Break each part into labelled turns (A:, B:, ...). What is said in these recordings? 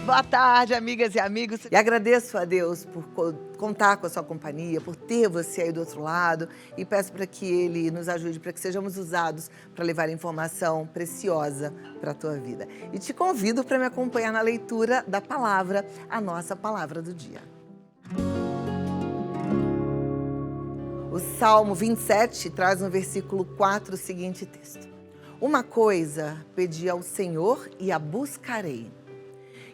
A: Boa tarde, amigas e amigos. E agradeço a Deus por contar com a sua companhia, por ter você aí do outro lado. E peço para que Ele nos ajude, para que sejamos usados para levar informação preciosa para a tua vida. E te convido para me acompanhar na leitura da palavra, a nossa palavra do dia. O Salmo 27 traz no versículo 4 o seguinte texto. Uma coisa pedi ao Senhor e a buscarei,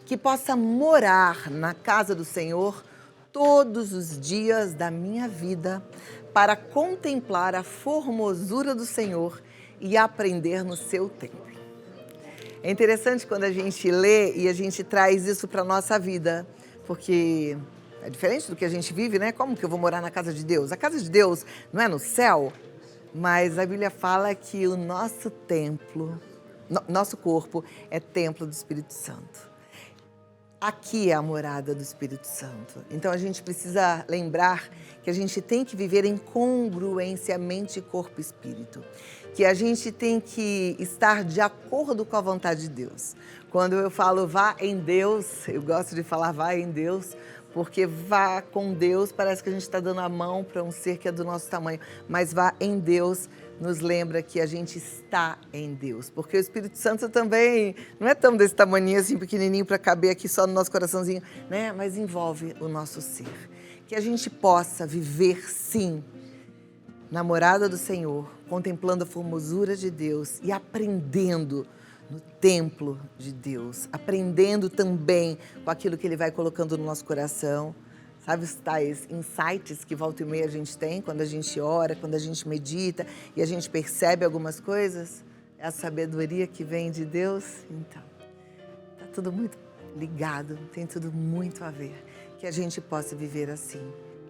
A: que possa morar na casa do Senhor todos os dias da minha vida, para contemplar a formosura do Senhor e aprender no seu templo. É interessante quando a gente lê e a gente traz isso para a nossa vida, porque é diferente do que a gente vive, né? Como que eu vou morar na casa de Deus? A casa de Deus não é no céu, mas a Bíblia fala que o nosso templo, nosso corpo é templo do Espírito Santo. Aqui é a morada do Espírito Santo. Então a gente precisa lembrar que a gente tem que viver em congruência mente, corpo e espírito. Que a gente tem que estar de acordo com a vontade de Deus. Quando eu falo vá em Deus, eu gosto de falar vá em Deus, porque vá com Deus parece que a gente está dando a mão para um ser que é do nosso tamanho. Mas vá em Deus nos lembra que a gente está em Deus, porque o Espírito Santo também não é tão desse tamanho assim, pequenininho para caber aqui só no nosso coraçãozinho, né? Mas envolve o nosso ser. Que a gente possa viver, sim, na morada do Senhor, contemplando a formosura de Deus e aprendendo no templo de Deus, aprendendo também com aquilo que Ele vai colocando no nosso coração. Sabe os tais insights que volta e meia a gente tem quando a gente ora, quando a gente medita e a gente percebe algumas coisas? É a sabedoria que vem de Deus? Então, tá tudo muito ligado, tem tudo muito a ver. Que a gente possa viver assim,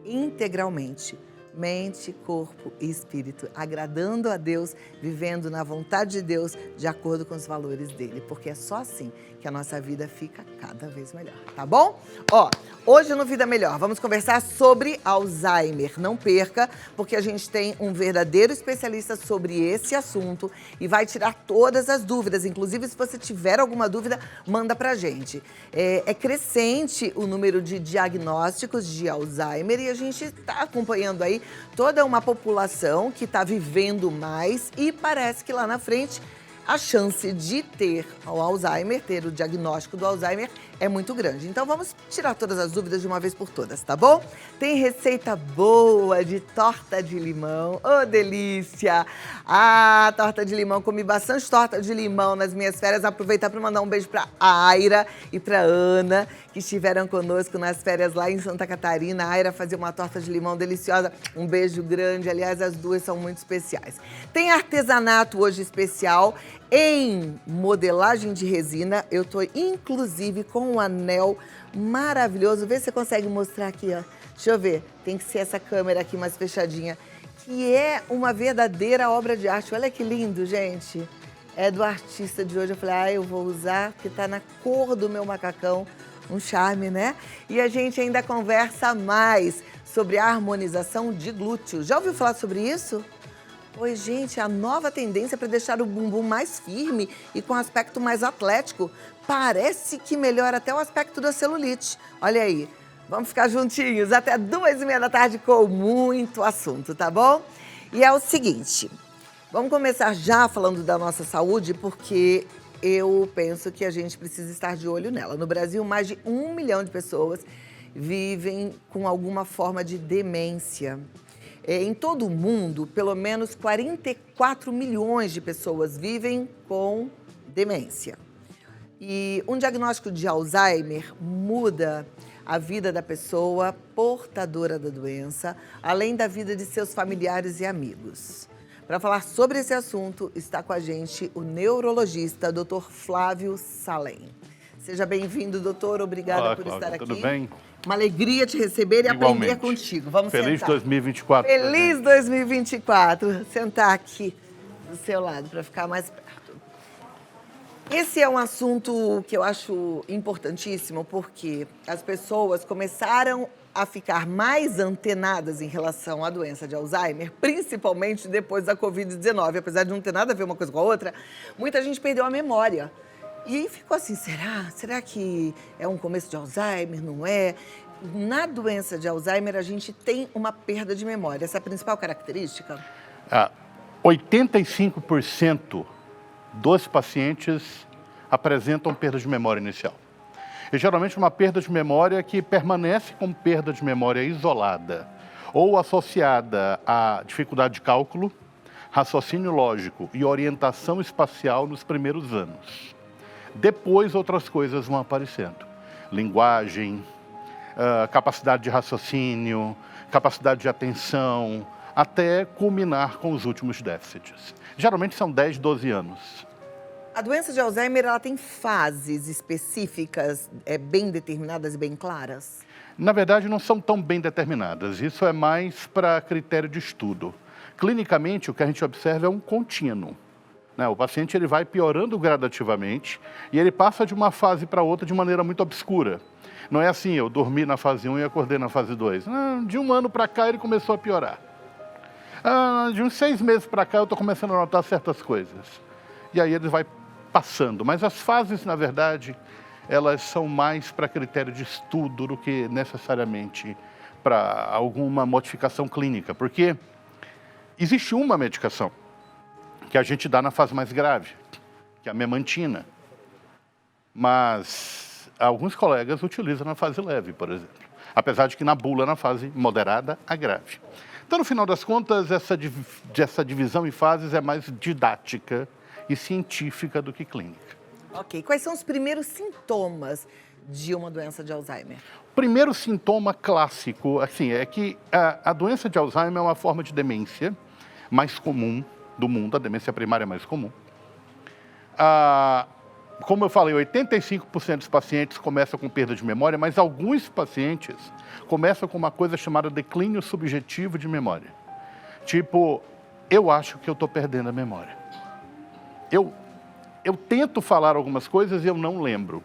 A: integralmente, mente, corpo e espírito, agradando a Deus, vivendo na vontade de Deus, de acordo com os valores dele, porque é só assim que a nossa vida fica cada vez melhor, tá bom? Ó, hoje no Vida Melhor vamos conversar sobre Alzheimer. Não perca, porque a gente tem um verdadeiro especialista sobre esse assunto e vai tirar todas as dúvidas. Inclusive, se você tiver alguma dúvida, manda pra gente. É crescente o número de diagnósticos de Alzheimer e a gente está acompanhando aí toda uma população que está vivendo mais e parece que lá na frente a chance de ter o Alzheimer, ter o diagnóstico do Alzheimer é muito grande. Então vamos tirar todas as dúvidas de uma vez por todas, tá bom? Tem receita boa de torta de limão, ô delícia! Ah, torta de limão, comi bastante torta de limão nas minhas férias. Aproveitar para mandar um beijo para Aira e para Ana, que estiveram conosco nas férias lá em Santa Catarina. A Aira fazia uma torta de limão deliciosa, um beijo grande, aliás as duas são muito especiais. Tem artesanato hoje especial em modelagem de resina. Eu tô inclusive com um anel maravilhoso. Vê se você consegue mostrar aqui, ó. Deixa eu ver. Tem que ser essa câmera aqui mais fechadinha. Que é uma verdadeira obra de arte. Olha que lindo, gente. É do artista de hoje. Eu falei, eu vou usar, porque tá na cor do meu macacão. Um charme, né? E a gente ainda conversa mais sobre a harmonização de glúteo. Já ouviu falar sobre isso? Pois, gente, a nova tendência para deixar o bumbum mais firme e com aspecto mais atlético. Parece que melhora até o aspecto da celulite. Olha aí, vamos ficar juntinhos até 2h30 da tarde com muito assunto, tá bom? E é o seguinte, vamos começar já falando da nossa saúde, porque eu penso que a gente precisa estar de olho nela. No Brasil, mais de 1 milhão de pessoas vivem com alguma forma de demência. Em todo o mundo, pelo menos 44 milhões de pessoas vivem com demência. E um diagnóstico de Alzheimer muda a vida da pessoa portadora da doença, além da vida de seus familiares e amigos. Para falar sobre esse assunto, está com a gente o neurologista, Dr. Flávio Salem. Seja bem-vindo, doutor. Obrigada
B: Olá,
A: por
B: Cláudia,
A: estar aqui.
B: tudo bem?
A: Uma alegria te receber e
B: Igualmente.
A: aprender contigo. Vamos
B: Feliz
A: sentar.
B: 2024.
A: Feliz 2024. Sentar aqui do seu lado para ficar mais perto. Esse é um assunto que eu acho importantíssimo porque as pessoas começaram a ficar mais antenadas em relação à doença de Alzheimer, principalmente depois da Covid-19. Apesar de não ter nada a ver uma coisa com a outra, muita gente perdeu a memória. E aí ficou assim, será? Será que é um começo de Alzheimer? Não é? Na doença de Alzheimer, a gente tem uma perda de memória. Essa é a principal característica?
B: Ah, 85% dos pacientes apresentam perda de memória inicial. E geralmente uma perda de memória que permanece como perda de memória isolada ou associada à dificuldade de cálculo, raciocínio lógico e orientação espacial nos primeiros anos. Depois outras coisas vão aparecendo. Linguagem, capacidade de raciocínio, capacidade de atenção, até culminar com os últimos déficits. Geralmente são 10, 12 anos.
A: A doença de Alzheimer, ela tem fases específicas, bem determinadas e bem claras?
B: Na verdade, não são tão bem determinadas. Isso é mais para critério de estudo. Clinicamente, o que a gente observa é um contínuo. O paciente ele vai piorando gradativamente e ele passa de uma fase para outra de maneira muito obscura. Não é assim, eu dormi na fase 1 e acordei na fase 2. De um ano para cá ele começou a piorar. De uns 6 meses para cá eu estou começando a notar certas coisas. E aí ele vai passando. Mas as fases, na verdade, elas são mais para critério de estudo do que necessariamente para alguma modificação clínica. Porque existe uma medicação que a gente dá na fase mais grave, que é a memantina. Mas alguns colegas utilizam na fase leve, por exemplo. Apesar de que na bula, na fase moderada a grave. Então, no final das contas, essa divisão em fases é mais didática e científica do que clínica.
A: Ok. Quais são os primeiros sintomas de uma doença de Alzheimer?
B: O primeiro sintoma clássico, assim, é que a doença de Alzheimer é uma forma de demência mais comum do mundo, a demência primária é mais comum. Como eu falei, 85% dos pacientes começam com perda de memória, mas alguns pacientes começam com uma coisa chamada declínio subjetivo de memória. Tipo, eu acho que eu estou perdendo a memória. Eu tento falar algumas coisas e eu não lembro.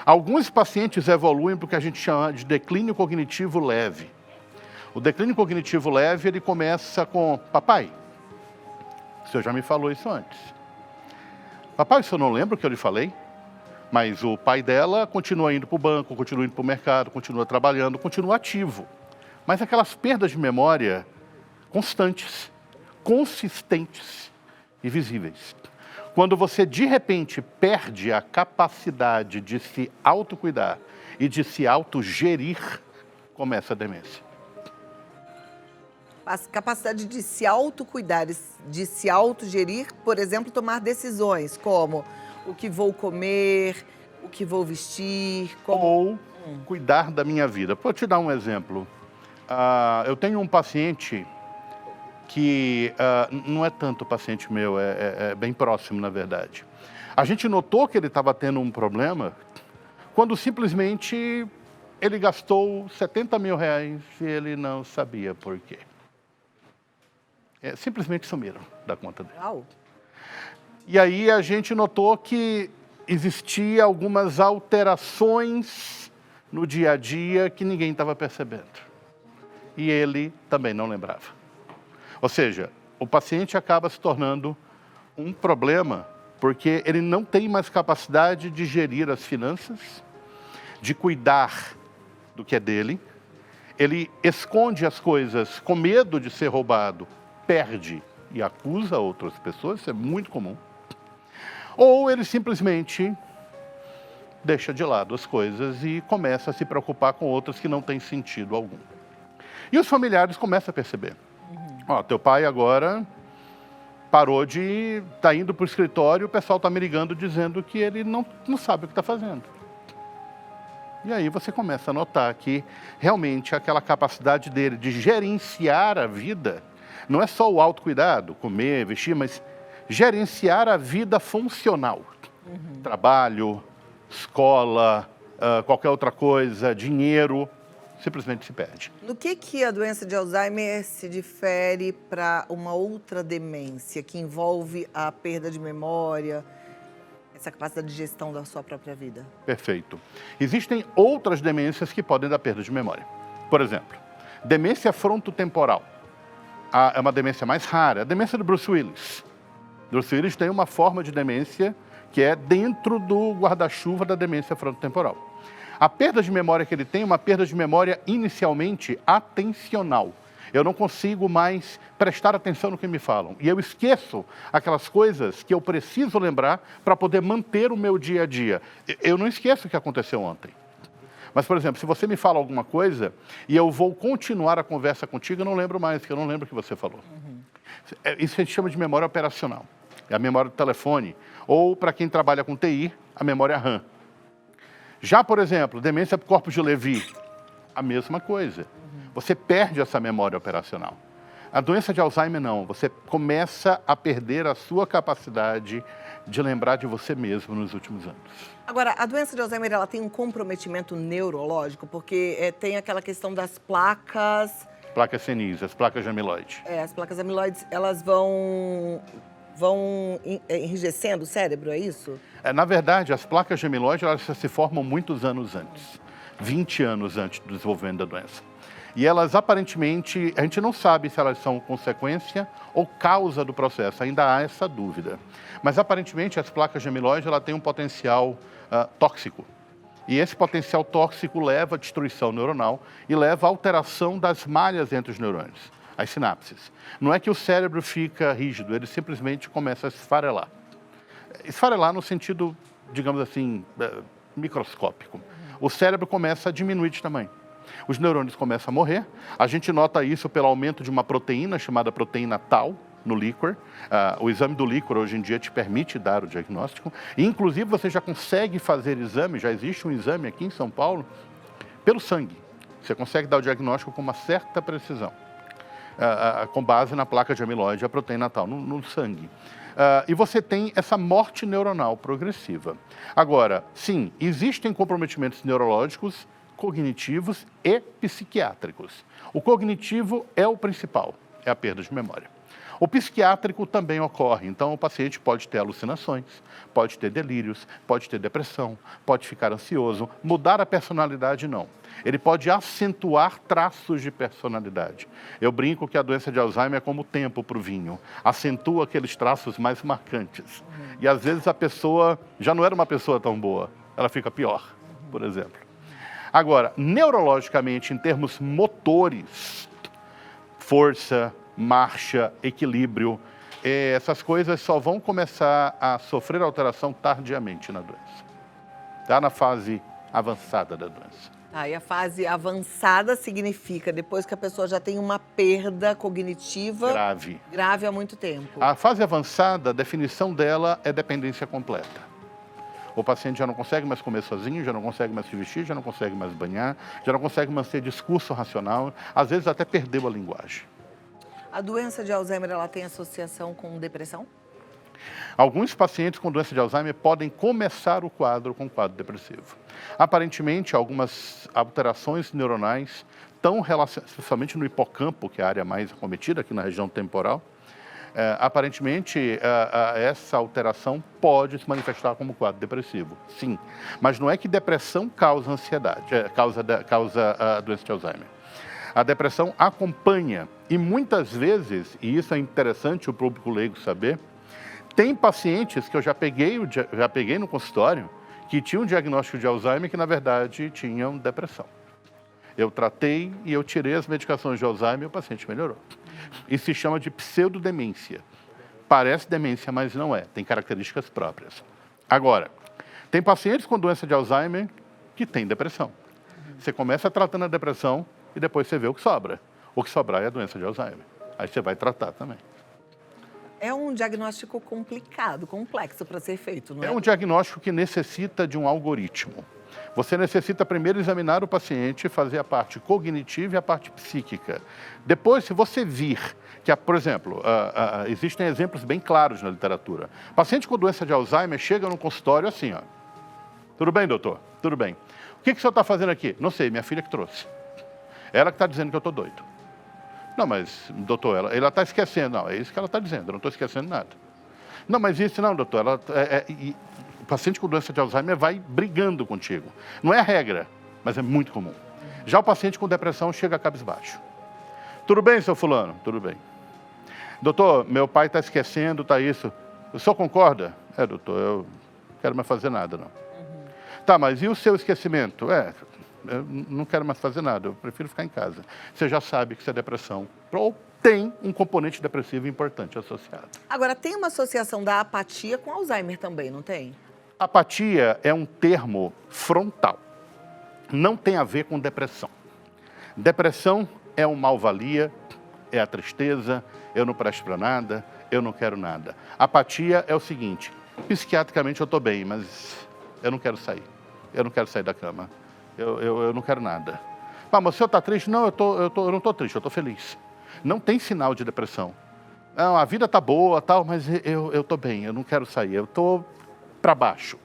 B: Alguns pacientes evoluem para o que a gente chama de declínio cognitivo leve. O declínio cognitivo leve, ele começa com: papai, o senhor já me falou isso antes. Papai, o senhor não lembra o que eu lhe falei? Mas o pai dela continua indo para o banco, continua indo para o mercado, continua trabalhando, continua ativo. Mas aquelas perdas de memória constantes, consistentes e visíveis. Quando você, de repente, perde a capacidade de se autocuidar e de se autogerir, começa a demência.
A: A capacidade de se autocuidar, de se autogerir, por exemplo, tomar decisões como o que vou comer, o que vou vestir, como...
B: Ou cuidar da minha vida. Vou te dar um exemplo. Eu tenho um paciente que não é tanto paciente meu, é bem próximo, na verdade. A gente notou que ele estava tendo um problema quando simplesmente ele gastou 70 mil reais e ele não sabia por quê. Simplesmente sumiram da conta dele.
A: Uau.
B: E aí a gente notou que existia algumas alterações no dia a dia que ninguém estava percebendo. E ele também não lembrava. Ou seja, o paciente acaba se tornando um problema porque ele não tem mais capacidade de gerir as finanças, de cuidar do que é dele. Ele esconde as coisas com medo de ser roubado, perde e acusa outras pessoas, isso é muito comum. Ou ele simplesmente deixa de lado as coisas e começa a se preocupar com outras que não têm sentido algum. E os familiares começam a perceber. Teu pai agora parou de... Está indo para o escritório, o pessoal está me ligando dizendo que ele não sabe o que está fazendo. E aí você começa a notar que realmente aquela capacidade dele de gerenciar a vida não é só o autocuidado, comer, vestir, mas gerenciar a vida funcional. Trabalho, escola, qualquer outra coisa, dinheiro, simplesmente se perde.
A: No que a doença de Alzheimer se difere para uma outra demência que envolve a perda de memória, essa capacidade de gestão da sua própria vida?
B: Perfeito. Existem outras demências que podem dar perda de memória. Por exemplo, demência frontotemporal. É uma demência mais rara, a demência do Bruce Willis. Bruce Willis tem uma forma de demência que é dentro do guarda-chuva da demência frontotemporal. A perda de memória que ele tem é uma perda de memória inicialmente atencional. Eu não consigo mais prestar atenção no que me falam. E eu esqueço aquelas coisas que eu preciso lembrar para poder manter o meu dia a dia. Eu não esqueço o que aconteceu ontem. Mas, por exemplo, se você me fala alguma coisa e eu vou continuar a conversa contigo, eu não lembro mais, porque eu não lembro o que você falou. Isso a gente chama de memória operacional. É a memória do telefone. Ou, para quem trabalha com TI, a memória RAM. Já, por exemplo, demência por corpus de Levy, a mesma coisa. Você perde essa memória operacional. A doença de Alzheimer não, você começa a perder a sua capacidade de lembrar de você mesmo nos últimos anos.
A: Agora, a doença de Alzheimer, ela tem um comprometimento neurológico, porque tem aquela questão das placas...
B: Placas senis, as placas de amiloide.
A: As placas amiloides, elas vão enrijecendo o cérebro, é isso?
B: Na verdade, as placas de amiloide, elas se formam muitos anos antes. 20 anos antes do desenvolvimento da doença. E elas, aparentemente, a gente não sabe se elas são consequência ou causa do processo, ainda há essa dúvida. Mas, aparentemente, as placas de amiloide, ela têm um potencial tóxico. E esse potencial tóxico leva à destruição neuronal e leva à alteração das malhas entre os neurônios, as sinapses. Não é que o cérebro fica rígido, ele simplesmente começa a esfarelar. Esfarelar no sentido, digamos assim, microscópico. O cérebro começa a diminuir de tamanho. Os neurônios começam a morrer. A gente nota isso pelo aumento de uma proteína chamada proteína tau no líquor. O exame do líquor hoje em dia te permite dar o diagnóstico. E, inclusive, você já consegue fazer exame, já existe um exame aqui em São Paulo, pelo sangue. Você consegue dar o diagnóstico com uma certa precisão, com base na placa de amiloide, a proteína tau, no sangue. E você tem essa morte neuronal progressiva. Agora, sim, existem comprometimentos neurológicos, cognitivos e psiquiátricos. O cognitivo é o principal, é a perda de memória. O psiquiátrico também ocorre, então o paciente pode ter alucinações, pode ter delírios, pode ter depressão, pode ficar ansioso, mudar a personalidade não. Ele pode acentuar traços de personalidade. Eu brinco que a doença de Alzheimer é como o tempo para o vinho, acentua aqueles traços mais marcantes. E às vezes a pessoa já não era uma pessoa tão boa, ela fica pior, por exemplo. Agora, neurologicamente, em termos motores, força, marcha, equilíbrio, essas coisas só vão começar a sofrer alteração tardiamente na doença. Está na fase avançada da doença.
A: E a fase avançada significa depois que a pessoa já tem uma perda cognitiva grave há muito tempo.
B: A fase avançada, a definição dela é dependência completa. O paciente já não consegue mais comer sozinho, já não consegue mais se vestir, já não consegue mais banhar, já não consegue manter discurso racional, às vezes até perdeu a linguagem.
A: A doença de Alzheimer, ela tem associação com depressão?
B: Alguns pacientes com doença de Alzheimer podem começar o quadro com quadro depressivo. Aparentemente, algumas alterações neuronais estão relacionadas, especialmente no hipocampo, que é a área mais acometida aqui na região temporal, aparentemente, essa alteração pode se manifestar como quadro depressivo, sim. Mas não é que depressão causa ansiedade, causa a doença de Alzheimer. A depressão acompanha, e muitas vezes, e isso é interessante o público leigo saber, tem pacientes que eu já peguei no consultório que tinham um diagnóstico de Alzheimer que, na verdade, tinham depressão. Eu tratei e eu tirei as medicações de Alzheimer e o paciente melhorou. Isso se chama de pseudodemência. Parece demência, mas não é. Tem características próprias. Agora, tem pacientes com doença de Alzheimer que têm depressão. Você começa tratando a depressão e depois você vê o que sobra. O que sobrar é a doença de Alzheimer. Aí você vai tratar também.
A: É um diagnóstico complicado, complexo para ser feito, não é?
B: É um diagnóstico que necessita de um algoritmo. Você necessita primeiro examinar o paciente, fazer a parte cognitiva e a parte psíquica. Depois, se você vir que, por exemplo, existem exemplos bem claros na literatura. Paciente com doença de Alzheimer chega no consultório assim, ó. Tudo bem, doutor? Tudo bem. O que o senhor está fazendo aqui? Não sei, minha filha que trouxe. Ela que está dizendo que eu estou doido. Não, mas, doutor, ela está esquecendo. Não, é isso que ela está dizendo, eu não estou esquecendo nada. Não, mas isso não, doutor. O paciente com doença de Alzheimer vai brigando contigo. Não é a regra, mas é muito comum. Já o paciente com depressão chega cabisbaixo. Tudo bem, seu fulano? Tudo bem. Doutor, meu pai está esquecendo, está isso. O senhor concorda? Doutor, quero mais fazer nada, não. Tá, mas e o seu esquecimento? Eu não quero mais fazer nada, eu prefiro ficar em casa. Você já sabe que isso é depressão. Ou tem um componente depressivo importante associado.
A: Agora, tem uma associação da apatia com Alzheimer também, não tem?
B: Apatia é um termo frontal. Não tem a ver com depressão. Depressão é um mal-valia, é a tristeza, eu não presto para nada, eu não quero nada. Apatia é o seguinte, psiquiatricamente eu estou bem, mas eu não quero sair. Eu não quero sair da cama. Eu não quero nada. Ah, mas o senhor está triste? Não, eu não estou triste, eu estou feliz. Não tem sinal de depressão. Não, a vida está boa, tal, mas eu estou bem, eu não quero sair, eu estou para baixo.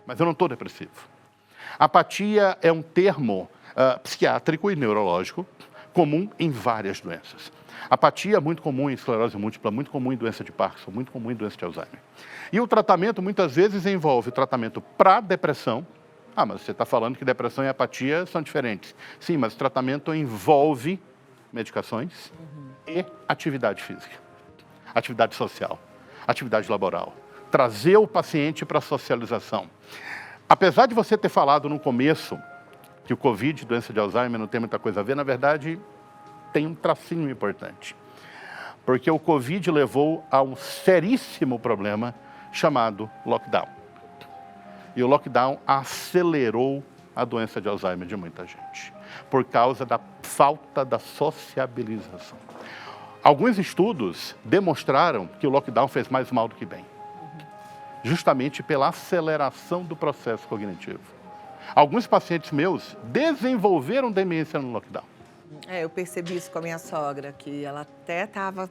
B: Mas eu não estou depressivo. Apatia é um termo psiquiátrico e neurológico comum em várias doenças. Apatia é muito comum em esclerose múltipla, muito comum em doença de Parkinson, muito comum em doença de Alzheimer. E o tratamento muitas vezes envolve o tratamento para depressão. Ah, mas você está falando que depressão e apatia são diferentes. Sim, mas o tratamento envolve medicações e atividade física, atividade social, atividade laboral. Trazer o paciente para a socialização. Apesar de você ter falado no começo que o Covid, doença de Alzheimer, não tem muita coisa a ver, na verdade, tem um tracinho importante. Porque o Covid levou a um seríssimo problema chamado lockdown. E o lockdown acelerou a doença de Alzheimer de muita gente, por causa da falta da sociabilização. Alguns estudos demonstraram que o lockdown fez mais mal do que bem, justamente pela aceleração do processo cognitivo. Alguns pacientes meus desenvolveram demência no lockdown.
A: Eu percebi isso com a minha sogra, que ela até estava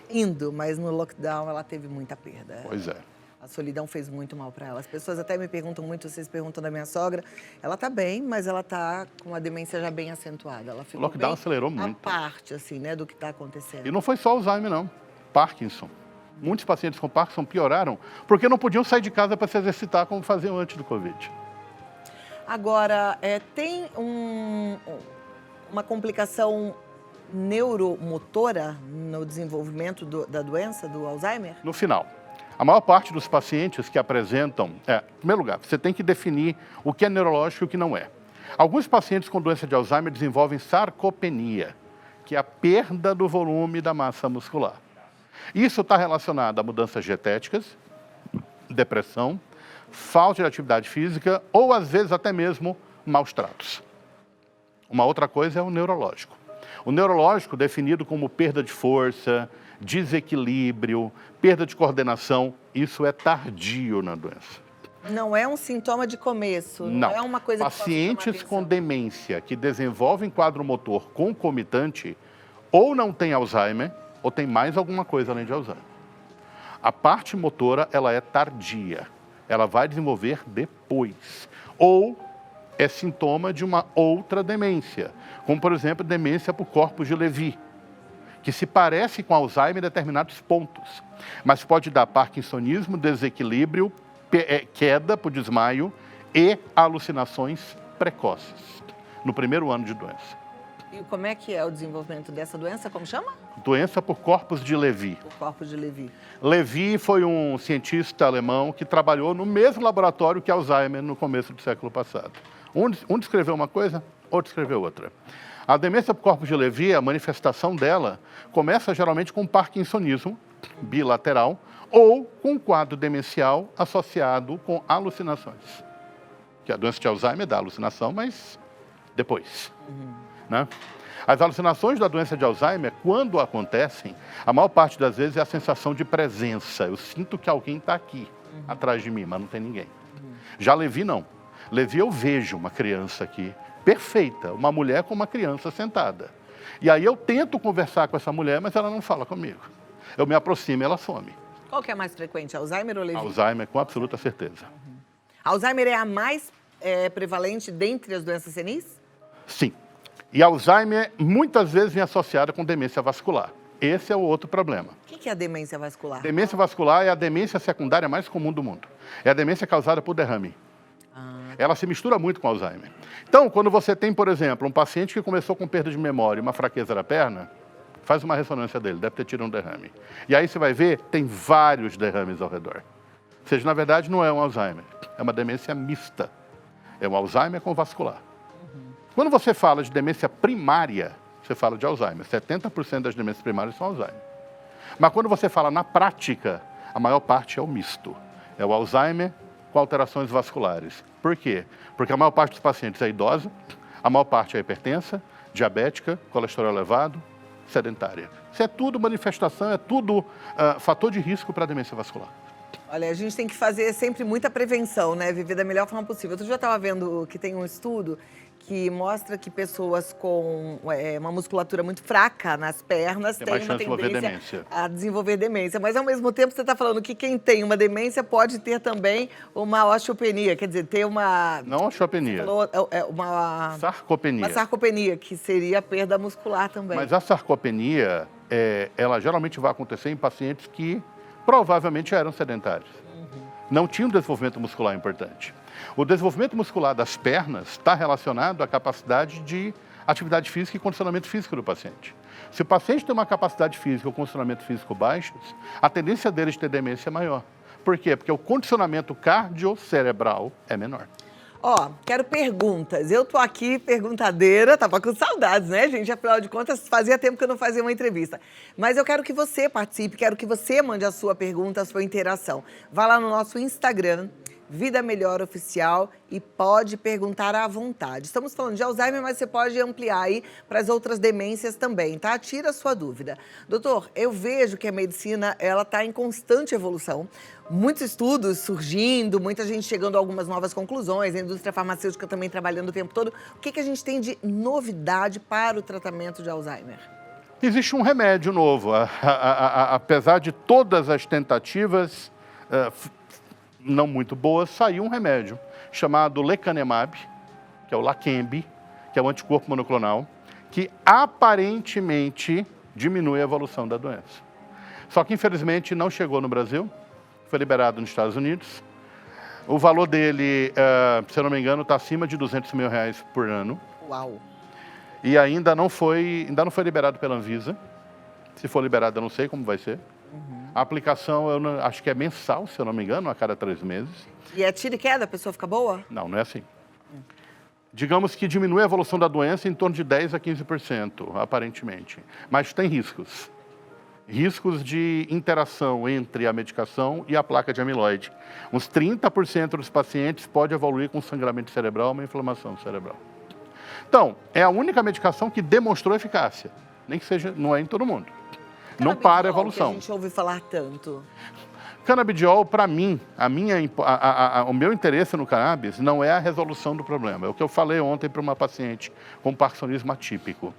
A: indo, mas no lockdown ela teve muita perda.
B: Pois é.
A: A solidão fez muito mal para ela. As pessoas até me perguntam muito, vocês perguntam da minha sogra, ela está bem, mas ela está com a demência já bem acentuada. Ela ficou
B: O lockdown
A: bem
B: acelerou muito.
A: a parte, assim, né, do que está acontecendo.
B: E não foi só Alzheimer, não. Parkinson. Muitos pacientes com Parkinson pioraram porque não podiam sair de casa para se exercitar como faziam antes do Covid.
A: Agora, tem uma complicação neuromotora no desenvolvimento da doença, do Alzheimer?
B: No final, a maior parte dos pacientes que apresentam... em primeiro lugar, você tem que definir o que é neurológico e o que não é. Alguns pacientes com doença de Alzheimer desenvolvem sarcopenia, que é a perda do volume da massa muscular. Isso está relacionado a mudanças dietéticas, depressão, falta de atividade física ou, às vezes, até mesmo maus tratos. Uma outra coisa é o neurológico. O neurológico, definido como perda de força, desequilíbrio, perda de coordenação, isso é tardio na doença.
A: Não é um sintoma de começo, não é uma coisa que
B: pacientes com demência que desenvolvem quadro motor concomitante ou não tem Alzheimer ou tem mais alguma coisa além de Alzheimer. A parte motora, ela é tardia. Ela vai desenvolver depois. Ou é sintoma de uma outra demência, como, por exemplo, demência por corpos de Levy, que se parece com Alzheimer em determinados pontos, mas pode dar parkinsonismo, desequilíbrio, queda por desmaio e alucinações precoces, no primeiro ano de doença.
A: E como é que é o desenvolvimento dessa doença? Como chama?
B: Doença por corpos de Levy.
A: Por corpos de Levy.
B: Levy foi um cientista alemão que trabalhou no mesmo laboratório que Alzheimer no começo do século passado. Um descreveu uma coisa, outro descreveu outra. A demência por corpos de Levy, a manifestação dela, começa geralmente com parkinsonismo bilateral ou com um quadro demencial associado com alucinações. Que a doença de Alzheimer dá alucinação, mas depois. Né? As alucinações da doença de Alzheimer, quando acontecem, a maior parte das vezes é a sensação de presença. Eu sinto que alguém está aqui, atrás de mim, mas não tem ninguém. Já Levy, não. Levy, eu vejo uma criança aqui, perfeita, uma mulher com uma criança sentada. E aí eu tento conversar com essa mulher, mas ela não fala comigo. Eu me aproximo e ela some.
A: Qual que é mais frequente, Alzheimer ou Levy?
B: Alzheimer, com absoluta certeza.
A: Alzheimer é a mais prevalente dentre as doenças senis?
B: Sim. E Alzheimer muitas vezes vem associada com demência vascular. Esse é o outro problema.
A: O que é a demência vascular?
B: Demência vascular é a demência secundária mais comum do mundo. É a demência causada por derrame. Ela se mistura muito com Alzheimer. Então, quando você tem, por exemplo, um paciente que começou com perda de memória e uma fraqueza da perna, faz uma ressonância dele, deve ter tido um derrame. E aí você vai ver, tem vários derrames ao redor. seja, na verdade, não é um Alzheimer, é uma demência mista. É um Alzheimer com vascular. Quando você fala de demência primária, você fala de Alzheimer. 70% das demências primárias são Alzheimer. Mas quando você fala na prática, a maior parte é o misto. É o Alzheimer com alterações vasculares. Por quê? Porque a maior parte dos pacientes é idosa, a maior parte é hipertensa, diabética, colesterol elevado, sedentária. Isso é tudo manifestação, é tudo fator de risco para a demência vascular.
A: Olha, a gente tem que fazer sempre muita prevenção, né? Viver da melhor forma possível. Eu já estava vendo que tem um estudo que mostra que pessoas com uma musculatura muito fraca nas pernas têm uma tendência a desenvolver demência. Mas, ao mesmo tempo, você está falando que quem tem uma demência pode ter também uma osteopenia, quer dizer, ter uma...
B: Não osteopenia.
A: Uma
B: sarcopenia.
A: Uma sarcopenia, que seria a perda muscular também.
B: Mas a sarcopenia, ela geralmente vai acontecer em pacientes que provavelmente eram sedentários. Não tinham desenvolvimento muscular importante. O desenvolvimento muscular das pernas está relacionado à capacidade de atividade física e condicionamento físico do paciente. Se o paciente tem uma capacidade física ou condicionamento físico baixos, a tendência dele de ter demência é maior. Por quê? Porque o condicionamento cardiocerebral é menor.
A: Ó, quero perguntas. Eu tô aqui, perguntadeira, tava com saudades, né, gente? Afinal de contas, fazia tempo que eu não fazia uma entrevista. Mas eu quero que você participe, quero que você mande a sua pergunta, a sua interação. Vá lá no nosso Instagram, Vida Melhor Oficial, e pode perguntar à vontade. Estamos falando de Alzheimer, mas você pode ampliar aí para as outras demências também, tá? Tira a sua dúvida. Doutor, eu vejo que a medicina, ela está em constante evolução. Muitos estudos surgindo, muita gente chegando a algumas novas conclusões, a indústria farmacêutica também trabalhando o tempo todo. O que a gente tem de novidade para o tratamento de Alzheimer?
B: Existe um remédio novo. Apesar de todas as tentativas não muito boas, saiu um remédio chamado lecanemab, que é o Leqembi, que é o anticorpo monoclonal, que aparentemente diminui a evolução da doença. Só que, infelizmente, não chegou no Brasil, foi liberado nos Estados Unidos. O valor dele, se eu não me engano, está acima de R$200 mil por ano.
A: Uau!
B: E ainda não foi liberado pela Anvisa. Se for liberado, eu não sei como vai ser. A aplicação, eu acho que é mensal, se eu não me engano, a cada 3 meses.
A: E é tiro e queda? A pessoa fica boa?
B: Não, não é assim. Digamos que diminui a evolução da doença em torno de 10% a 15%, aparentemente. Mas tem riscos. Riscos de interação entre a medicação e a placa de amiloide. Uns 30% dos pacientes pode evoluir com sangramento cerebral, uma inflamação cerebral. Então, é a única medicação que demonstrou eficácia. Nem que seja, não é em todo mundo. Não para a evolução.
A: Que a gente ouve falar tanto.
B: Canabidiol, para mim, o meu interesse no cannabis não é a resolução do problema. É o que eu falei ontem para uma paciente com parkinsonismo atípico.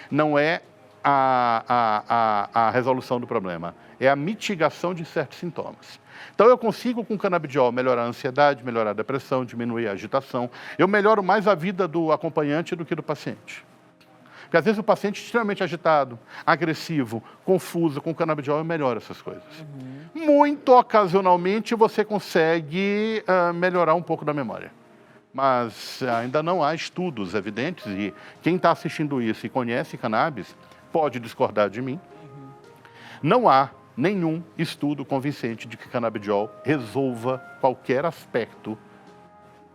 B: Não é a resolução do problema, é a mitigação de certos sintomas. Então eu consigo com o canabidiol melhorar a ansiedade, melhorar a depressão, diminuir a agitação. Eu melhoro mais a vida do acompanhante do que do paciente. Porque às vezes o paciente é extremamente agitado, agressivo, confuso, com o canabidiol eu melhoro essas coisas. Muito ocasionalmente você consegue melhorar um pouco da memória. Mas ainda não há estudos evidentes e quem está assistindo isso e conhece cannabis pode discordar de mim. Não há nenhum estudo convincente de que canabidiol resolva qualquer aspecto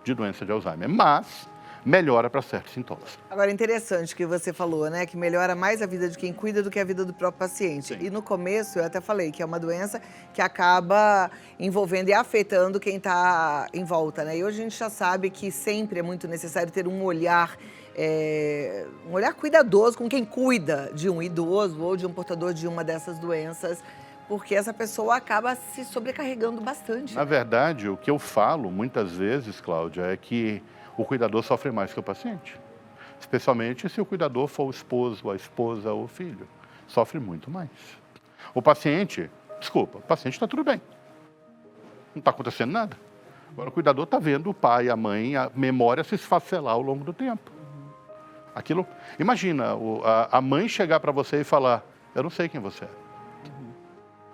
B: de doença de Alzheimer, mas melhora para certos sintomas.
A: Agora, interessante que você falou, né? Que melhora mais a vida de quem cuida do que a vida do próprio paciente.
B: Sim.
A: E no começo, eu até falei que é uma doença que acaba envolvendo e afetando quem está em volta, né? E hoje a gente já sabe que sempre é muito necessário ter um olhar cuidadoso com quem cuida de um idoso ou de um portador de uma dessas doenças, porque essa pessoa acaba se sobrecarregando bastante.
B: Na verdade, o que eu falo muitas vezes, Cláudia, é que o cuidador sofre mais que o paciente. Especialmente se o cuidador for o esposo, a esposa ou o filho. Sofre muito mais. O paciente está tudo bem. Não está acontecendo nada. Agora o cuidador está vendo o pai, a mãe, a memória se esfacelar ao longo do tempo. Aquilo, imagina a mãe chegar para você e falar, eu não sei quem você é.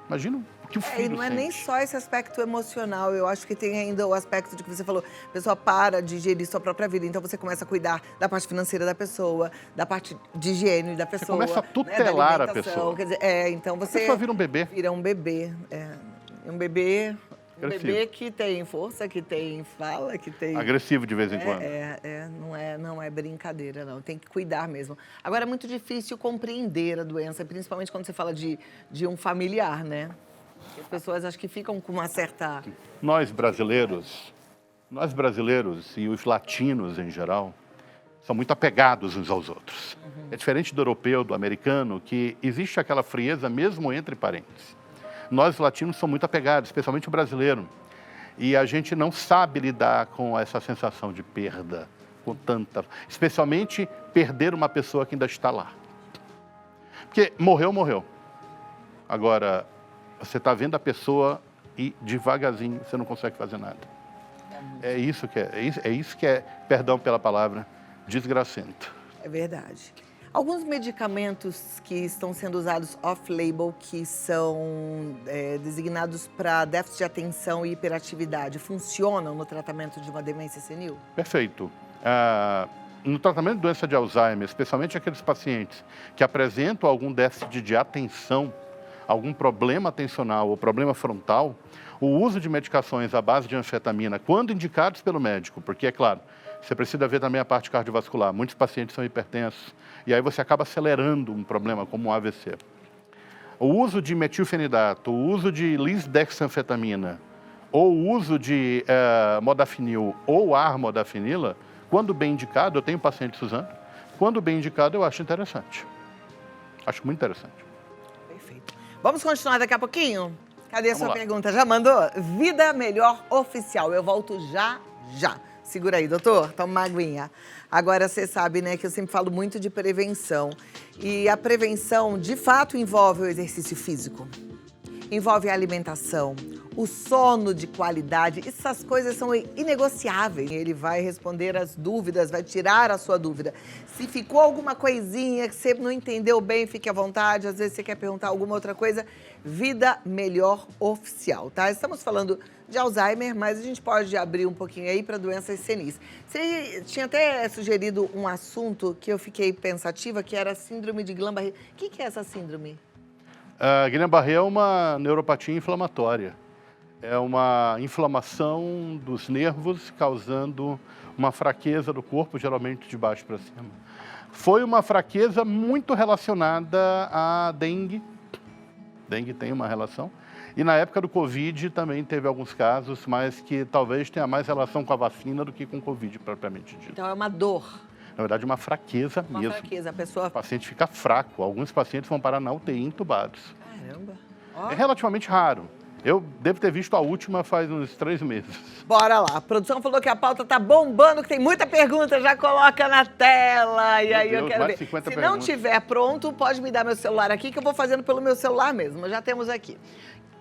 B: Imagina o que o filho
A: E não é
B: sente.
A: nem só esse aspecto emocional, eu acho que tem ainda o aspecto de que você falou, a pessoa para de gerir sua própria vida, então você começa a cuidar da parte financeira da pessoa, da parte de higiene da pessoa.
B: Você começa a tutelar, né, a pessoa.
A: Quer dizer, então você...
B: A pessoa vira um bebê.
A: Vira um bebê, um bebê Um bebê que tem força, que tem fala, que tem...
B: Agressivo de vez em quando.
A: Não é brincadeira, não. Tem que cuidar mesmo. Agora, é muito difícil compreender a doença, principalmente quando você fala de um familiar, né? As pessoas acho que ficam com uma certa...
B: Nós brasileiros e os latinos em geral, são muito apegados uns aos outros. É diferente do europeu, do americano, que existe aquela frieza mesmo entre parentes. Nós latinos somos muito apegados, especialmente o brasileiro. E a gente não sabe lidar com essa sensação de perda, com tanta... Especialmente perder uma pessoa que ainda está lá. Porque morreu, morreu. Agora, você está vendo a pessoa e devagarzinho você não consegue fazer nada. É isso que é, perdão pela palavra, desgracento.
A: É verdade. Alguns medicamentos que estão sendo usados off-label, que são designados para déficit de atenção e hiperatividade, funcionam no tratamento de uma demência senil?
B: Perfeito. No tratamento de doença de Alzheimer, especialmente aqueles pacientes que apresentam algum déficit de atenção, algum problema atencional ou problema frontal, o uso de medicações à base de anfetamina, quando indicados pelo médico, porque, é claro, você precisa ver também a parte cardiovascular. Muitos pacientes são hipertensos e aí você acaba acelerando um problema como um AVC. O uso de metilfenidato, o uso de lisdexanfetamina ou o uso de modafinil ou armodafinila, quando bem indicado, eu tenho pacientes usando, quando bem indicado eu acho interessante. Acho muito interessante.
A: Perfeito. Vamos continuar daqui a pouquinho? Cadê a sua pergunta? Já mandou? Vida Melhor Oficial. Eu volto já. Segura aí, doutor. Toma uma aguinha. Agora, você sabe, né, que eu sempre falo muito de prevenção. E a prevenção, de fato, envolve o exercício físico. Envolve a alimentação, o sono de qualidade. Essas coisas são inegociáveis. Ele vai responder as dúvidas, vai tirar a sua dúvida. Se ficou alguma coisinha que você não entendeu bem, fique à vontade. Às vezes você quer perguntar alguma outra coisa. Vida Melhor Oficial, tá? Estamos falando de Alzheimer, mas a gente pode abrir um pouquinho aí para doenças senis. Você tinha até sugerido um assunto que eu fiquei pensativa, que era a síndrome de Guillain-Barré. O que é essa síndrome?
B: Guillain-Barré é uma neuropatia inflamatória. É uma inflamação dos nervos causando uma fraqueza do corpo, geralmente de baixo para cima. Foi uma fraqueza muito relacionada à dengue. Dengue tem uma relação. E na época do Covid também teve alguns casos, mas que talvez tenha mais relação com a vacina do que com o Covid, propriamente dito.
A: Então é uma dor.
B: Na verdade, uma fraqueza mesmo.
A: Uma fraqueza, a pessoa...
B: O paciente fica fraco. Alguns pacientes vão parar na UTI entubados.
A: Caramba.
B: É relativamente raro. Eu devo ter visto a última faz uns 3 meses.
A: Bora lá. A produção falou que a pauta tá bombando, que tem muita pergunta. Já coloca na tela. E aí eu quero ver. Se não tiver pronto, pode me dar meu celular aqui, que eu vou fazendo pelo meu celular mesmo. Já temos aqui.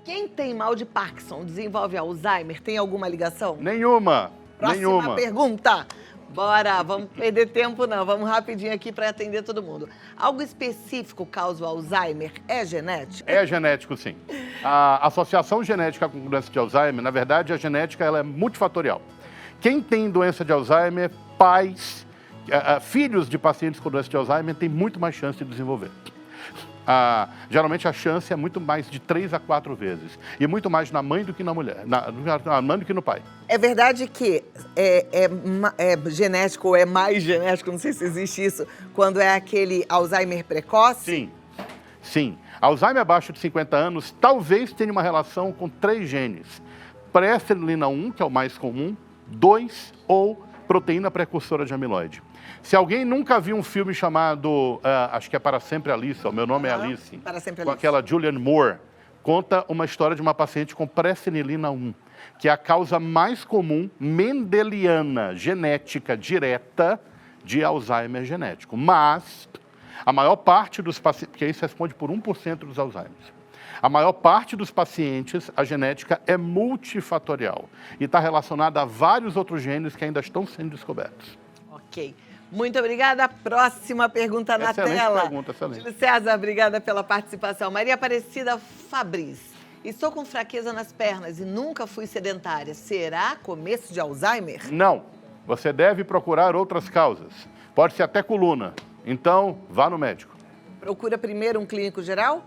A: Quem tem mal de Parkinson desenvolve Alzheimer? Tem alguma ligação?
B: Nenhuma.
A: Próxima pergunta. Bora, vamos perder tempo não, vamos rapidinho aqui para atender todo mundo. Algo específico causa o Alzheimer? É genético?
B: É genético, sim. A associação genética com doença de Alzheimer, na verdade, a genética ela é multifatorial. Quem tem doença de Alzheimer, pais, filhos de pacientes com doença de Alzheimer têm muito mais chance de desenvolver. Geralmente a chance é muito mais de 3 a 4 vezes. E muito mais na mãe do que na mulher, na mãe do que no pai.
A: É verdade que é genético ou é mais genético, não sei se existe isso, quando é aquele Alzheimer precoce?
B: Sim. Alzheimer abaixo de 50 anos talvez tenha uma relação com 3 genes. Pré-acenilina 1, que é o mais comum, 2 ou proteína precursora de amiloide. Se alguém nunca viu um filme chamado, acho que é Para Sempre Alice, o meu nome é Alice, com aquela Julianne Moore, conta uma história de uma paciente com pré-acenilina 1, que é a causa mais comum mendeliana, genética direta de Alzheimer genético. Mas a maior parte dos pacientes, porque isso responde por 1% dos Alzheimer, a maior parte dos pacientes, a genética é multifatorial e está relacionada a vários outros genes que ainda estão sendo descobertos.
A: Ok. Muito obrigada. Próxima pergunta na tela.
B: Excelente pergunta, excelente.
A: Júlio César, obrigada pela participação. Maria Aparecida Fabris. Estou com fraqueza nas pernas e nunca fui sedentária. Será começo de Alzheimer?
B: Não. Você deve procurar outras causas. Pode ser até coluna. Então, vá no médico.
A: Procura primeiro um clínico geral?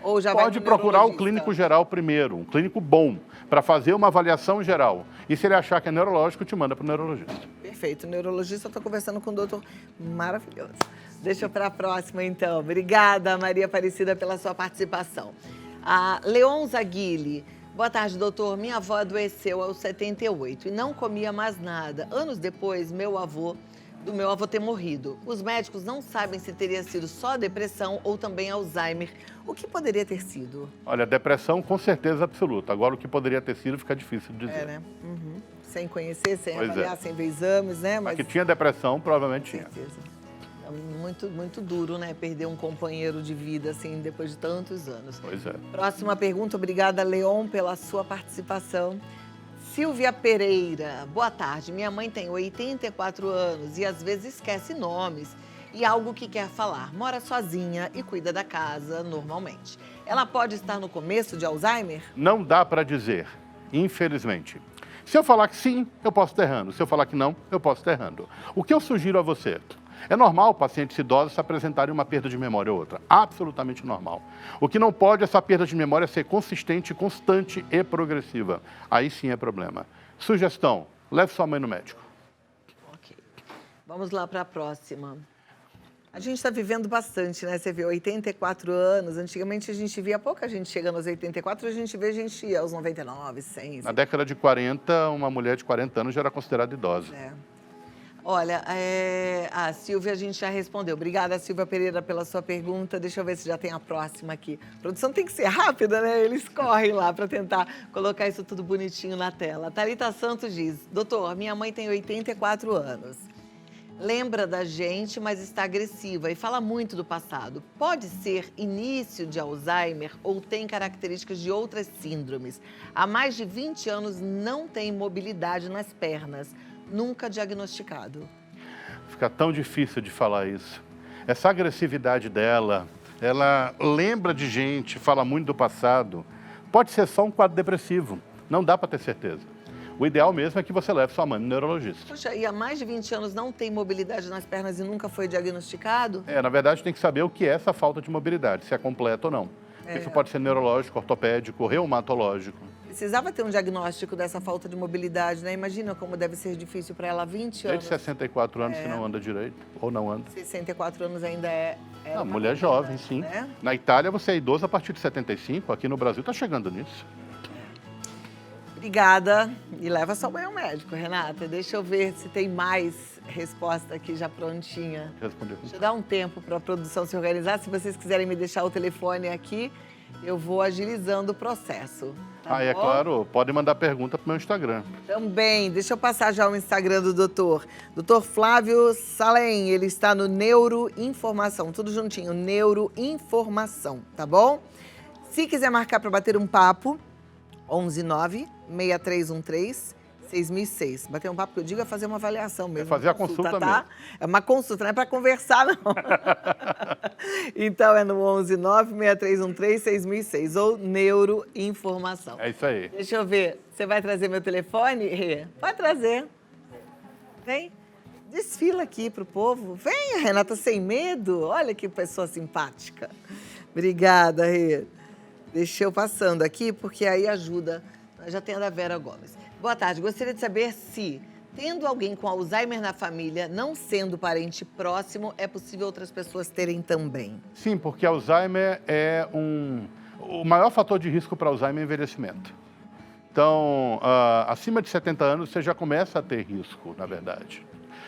A: Ou já
B: Pode procurar o clínico geral primeiro, um clínico bom. para fazer uma avaliação geral. E se ele achar que é neurológico, te manda para o neurologista.
A: Perfeito. Neurologista, eu estou conversando com um doutor maravilhoso. Deixa eu para a próxima, então. Obrigada, Maria Aparecida, pela sua participação. A Leon Zaguili. Boa tarde, doutor. Minha avó adoeceu aos 78 e não comia mais nada. Anos depois, do meu avô ter morrido. Os médicos não sabem se teria sido só depressão ou também Alzheimer. O que poderia ter sido?
B: Olha, depressão com certeza absoluta. Agora, o que poderia ter sido fica difícil de dizer.
A: Né? Uhum. Sem conhecer, sem
B: Pois
A: avaliar, sem ver exames, né?
B: Mas que tinha depressão, provavelmente tinha.
A: Certeza. É muito, muito duro, né? Perder um companheiro de vida, assim, depois de tantos anos.
B: Pois é.
A: Próxima pergunta. Obrigada, Leon, pela sua participação. Silvia Pereira. Boa tarde. Minha mãe tem 84 anos e às vezes esquece nomes e algo que quer falar. Mora sozinha e cuida da casa normalmente. Ela pode estar no começo de Alzheimer?
B: Não dá para dizer, infelizmente. Se eu falar que sim, eu posso estar errando. Se eu falar que não, eu posso estar errando. O que eu sugiro a você? É normal pacientes idosos apresentarem uma perda de memória ou outra. Absolutamente normal. O que não pode é essa perda de memória ser consistente, constante e progressiva. Aí sim é problema. Sugestão, leve sua mãe no médico.
A: Ok. Vamos lá para a próxima. A gente está vivendo bastante, né? Você vê, 84 anos. Antigamente a gente via pouca gente chegando aos 84, a gente vê gente aos 99, 100.
B: Na década de 40, uma mulher de 40 anos já era considerada idosa.
A: Olha, a Silvia a gente já respondeu. Obrigada, Silvia Pereira, pela sua pergunta. Deixa eu ver se já tem a próxima aqui. A produção tem que ser rápida, né? Eles correm lá para tentar colocar isso tudo bonitinho na tela. Thalita Santos diz, doutor, minha mãe tem 84 anos. Lembra da gente, mas está agressiva e fala muito do passado. Pode ser início de Alzheimer ou tem características de outras síndromes. Há mais de 20 anos não tem mobilidade nas pernas. Nunca diagnosticado.
B: Fica tão difícil de falar isso. Essa agressividade dela, ela lembra de gente, fala muito do passado. Pode ser só um quadro depressivo, não dá para ter certeza. O ideal mesmo é que você leve sua mãe no neurologista.
A: Poxa, e há mais de 20 anos não tem mobilidade nas pernas e nunca foi diagnosticado?
B: Na verdade tem que saber o que é essa falta de mobilidade, se é completa ou não. Isso pode ser neurológico, ortopédico, reumatológico.
A: Precisava ter um diagnóstico dessa falta de mobilidade, né? Imagina como deve ser difícil para ela há 20 anos.
B: Desde 64 anos que não anda direito, ou não anda.
A: 64 anos ainda é
B: Não, mulher jovem, sim.
A: Né?
B: Na Itália você é idoso a partir de 75, aqui no Brasil está chegando nisso.
A: Obrigada. E leva sua mãe ao médico, Renata. Deixa eu ver se tem mais resposta aqui já prontinha.
B: Respondeu.
A: Deixa eu dar um tempo para a produção se organizar. Se vocês quiserem me deixar o telefone aqui, eu vou agilizando o processo. Tá
B: É
A: bom?
B: claro, pode mandar pergunta para o meu Instagram.
A: Também, deixa eu passar já o Instagram do doutor. Doutor Flávio Salem, ele está no Neuroinformação, tudo juntinho, Neuroinformação, tá bom? Se quiser marcar para bater um papo, 119-6313-6006. Bater um papo que eu digo é fazer uma avaliação mesmo.
B: Fazer a consulta
A: tá?
B: mesmo.
A: É uma consulta, não é para conversar, não. Então é no 119-6313-6006 ou Neuroinformação.
B: É isso aí.
A: Deixa eu ver. Você vai trazer meu telefone, Rê? Pode trazer. Vem. Desfila aqui pro povo. Venha, Renata, sem medo. Olha que pessoa simpática. Obrigada, Rê. Deixa eu passando aqui, porque aí ajuda. Já tem a da Vera Gomes. Boa tarde. Gostaria de saber se, tendo alguém com Alzheimer na família, não sendo parente próximo, é possível outras pessoas terem também?
B: Sim, porque Alzheimer é o maior fator de risco para Alzheimer é envelhecimento. Então, acima de 70 anos, você já começa a ter risco, na verdade.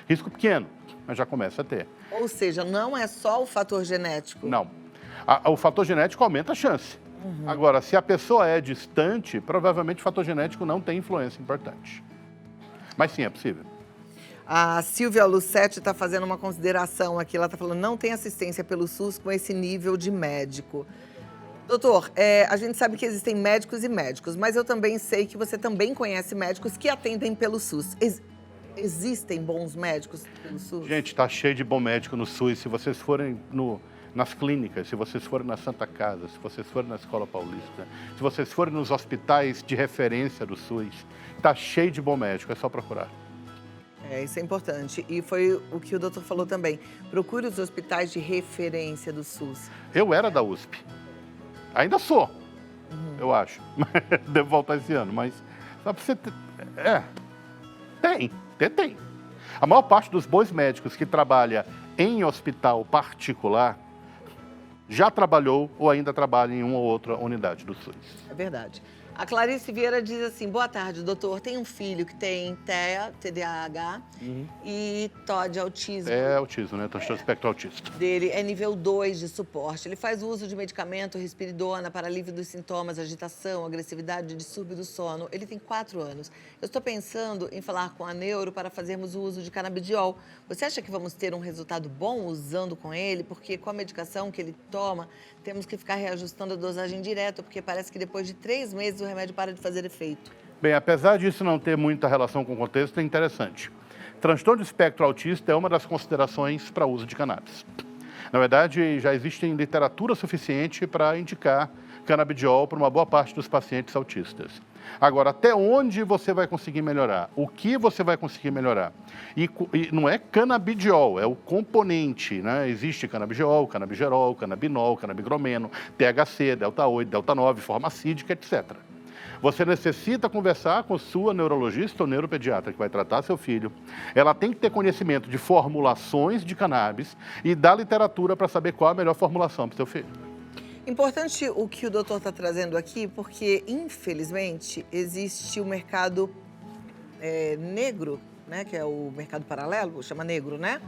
B: Risco pequeno, mas já começa a ter.
A: Ou seja, não é só o fator genético?
B: Não. O fator genético aumenta a chance. Agora, se a pessoa é distante, provavelmente o fator genético não tem influência importante. Mas sim, é possível.
A: A Silvia Lucete está fazendo uma consideração aqui. Ela está falando, não tem assistência pelo SUS com esse nível de médico. Doutor, a gente sabe que existem médicos e médicos, mas eu também sei que você também conhece médicos que atendem pelo SUS. Existem bons médicos pelo SUS?
B: Gente, está cheio de bom médico no SUS. Se vocês forem nas clínicas, se vocês forem na Santa Casa, se vocês forem na Escola Paulista, se vocês forem nos hospitais de referência do SUS, está cheio de bom médico, é só procurar.
A: Isso é importante. E foi o que o doutor falou também. Procure os hospitais de referência do SUS.
B: Eu era da USP. Ainda sou. eu acho. Devo voltar esse ano, mas só pra você ter... Tem. A maior parte dos bons médicos que trabalha em hospital particular já trabalhou ou ainda trabalha em uma ou outra unidade do SUS.
A: É verdade. A Clarice Vieira diz assim, boa tarde, doutor. Tem um filho que tem TEA, TDAH e TOD, autismo.
B: É autismo, né? Transtorno espectro autista.
A: Dele é nível 2 de suporte. Ele faz uso de medicamento, risperidona, para alívio dos sintomas, agitação, agressividade, distúrbio do sono. Ele tem 4 anos. Eu estou pensando em falar com a neuro para fazermos o uso de canabidiol. Você acha que vamos ter um resultado bom usando com ele? Porque com a medicação que ele toma, temos que ficar reajustando a dosagem direto, porque parece que depois de 3 meses o remédio para de fazer efeito.
B: Bem, apesar disso não ter muita relação com o contexto, é interessante. Transtorno de espectro autista é uma das considerações para uso de cannabis. Na verdade, já existe literatura suficiente para indicar canabidiol para uma boa parte dos pacientes autistas. Agora, até onde você vai conseguir melhorar? O que você vai conseguir melhorar? E não é canabidiol, é o componente, né? Existe canabidiol, canabigerol, canabinol, canabigromeno, THC, delta 8, delta 9, forma acídica, etc. Você necessita conversar com sua neurologista ou neuropediatra que vai tratar seu filho. Ela tem que ter conhecimento de formulações de cannabis e da literatura para saber qual a melhor formulação para o seu filho.
A: Importante o que o doutor está trazendo aqui, porque, infelizmente, existe o mercado negro, né? Que é o mercado paralelo, chama negro, né?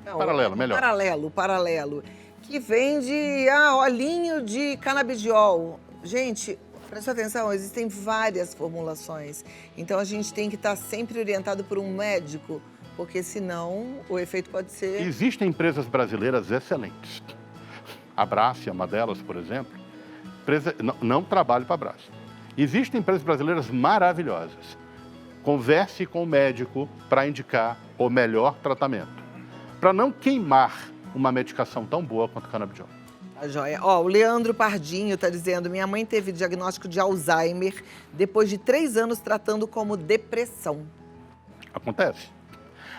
B: Paralelo, melhor.
A: Paralelo, que vende olhinho de canabidiol. Gente, presta atenção, existem várias formulações. Então, a gente tem que estar sempre orientado por um médico, porque senão o efeito pode ser...
B: Existem empresas brasileiras excelentes. A Brácia, uma delas, por exemplo, não trabalho para a Brácia. Existem empresas brasileiras maravilhosas. Converse com o médico para indicar o melhor tratamento, para não queimar uma medicação tão boa quanto o canabidiol.
A: Tá joia. Ó, o Leandro Pardinho está dizendo, minha mãe teve diagnóstico de Alzheimer depois de 3 anos tratando como depressão.
B: Acontece.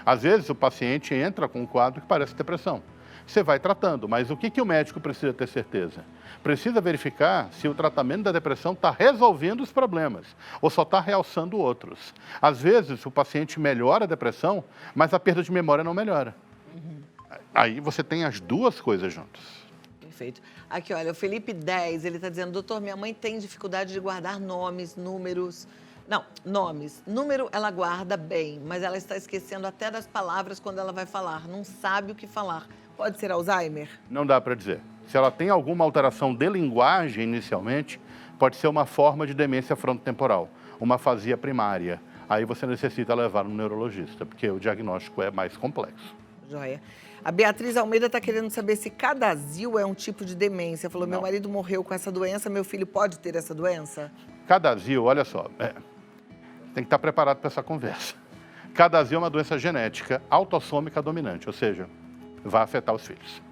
B: Às vezes o paciente entra com um quadro que parece depressão. Você vai tratando, mas o que o médico precisa ter certeza? Precisa verificar se o tratamento da depressão está resolvendo os problemas ou só está realçando outros. Às vezes o paciente melhora a depressão, mas a perda de memória não melhora. Aí você tem as duas coisas juntas.
A: Perfeito. Aqui, olha, o Felipe 10, ele está dizendo, doutor, minha mãe tem dificuldade de guardar nomes, números... Não, nomes. Número ela guarda bem, mas ela está esquecendo até das palavras quando ela vai falar. Não sabe o que falar. Pode ser Alzheimer?
B: Não dá para dizer. Se ela tem alguma alteração de linguagem inicialmente, pode ser uma forma de demência frontotemporal, uma afasia primária. Aí você necessita levar um neurologista, porque o diagnóstico é mais complexo.
A: Joia. A Beatriz Almeida está querendo saber se Cadazil é um tipo de demência. Falou, meu marido morreu com essa doença, meu filho pode ter essa doença?
B: Cadazil, olha só, tem que estar preparado para essa conversa. Cadazil é uma doença genética autossômica dominante, ou seja, vai afetar os filhos.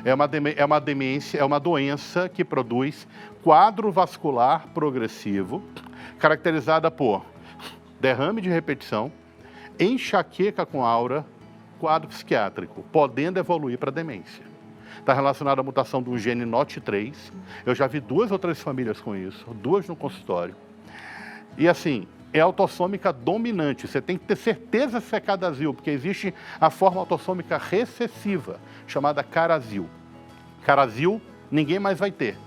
B: É uma demência, é uma doença que produz quadro vascular progressivo, caracterizada por derrame de repetição, enxaqueca com aura, quadro psiquiátrico, podendo evoluir para demência. Está relacionado à mutação do gene NOT3. Eu já vi 2 ou 3 famílias com isso, 2 no consultório. E assim, é autossômica dominante. Você tem que ter certeza se é Cadazil, porque existe a forma autossômica recessiva, chamada Carazil. Carazil, ninguém mais vai ter.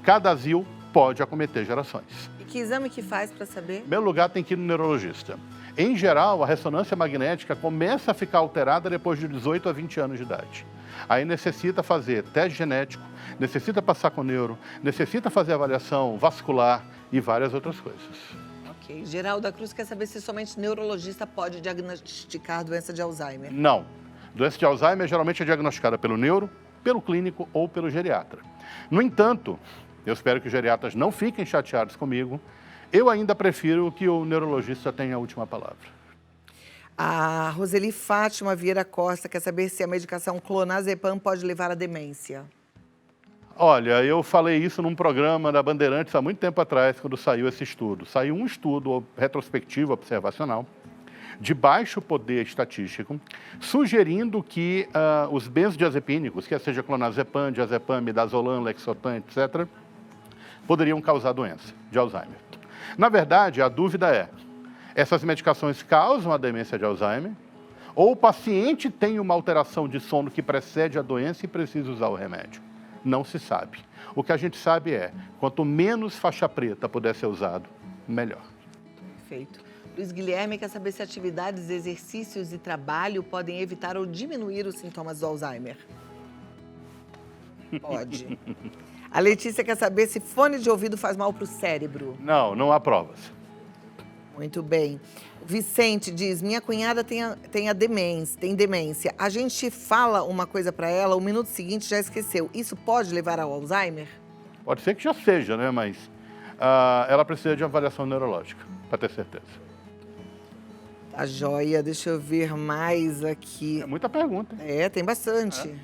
B: Cadazil pode acometer gerações.
A: E que exame que faz para saber?
B: Em primeiro lugar, tem que ir no neurologista. Em geral, a ressonância magnética começa a ficar alterada depois de 18 a 20 anos de idade. Aí necessita fazer teste genético, necessita passar com neuro, necessita fazer avaliação vascular e várias outras coisas.
A: Ok. Geraldo da Cruz quer saber se somente neurologista pode diagnosticar doença de Alzheimer.
B: Não. Doença de Alzheimer geralmente é diagnosticada pelo neuro, pelo clínico ou pelo geriatra. No entanto, eu espero que os geriatras não fiquem chateados comigo, eu ainda prefiro que o neurologista tenha a última palavra.
A: A Roseli Fátima Vieira Costa quer saber se a medicação clonazepam pode levar à demência.
B: Olha, eu falei isso num programa da Bandeirantes há muito tempo atrás, quando saiu esse estudo. Saiu um estudo retrospectivo observacional de baixo poder estatístico, sugerindo que os benzodiazepínicos, quer seja clonazepam, diazepam, midazolam, lexotan, etc., poderiam causar doença de Alzheimer. Na verdade, a dúvida é, essas medicações causam a demência de Alzheimer? Ou o paciente tem uma alteração de sono que precede a doença e precisa usar o remédio? Não se sabe. O que a gente sabe é, quanto menos faixa preta puder ser usado, melhor.
A: Perfeito. Luiz Guilherme quer saber se atividades, exercícios e trabalho podem evitar ou diminuir os sintomas do Alzheimer. Pode. A Letícia quer saber se fone de ouvido faz mal para o cérebro.
B: Não, não há provas.
A: Muito bem. Vicente diz, minha cunhada tem demência. A gente fala uma coisa para ela, o minuto seguinte já esqueceu. Isso pode levar ao Alzheimer?
B: Pode ser que já seja, né? Mas ela precisa de avaliação neurológica, para ter certeza.
A: Tá joia, deixa eu ver mais aqui.
B: É muita pergunta.
A: É, tem bastante.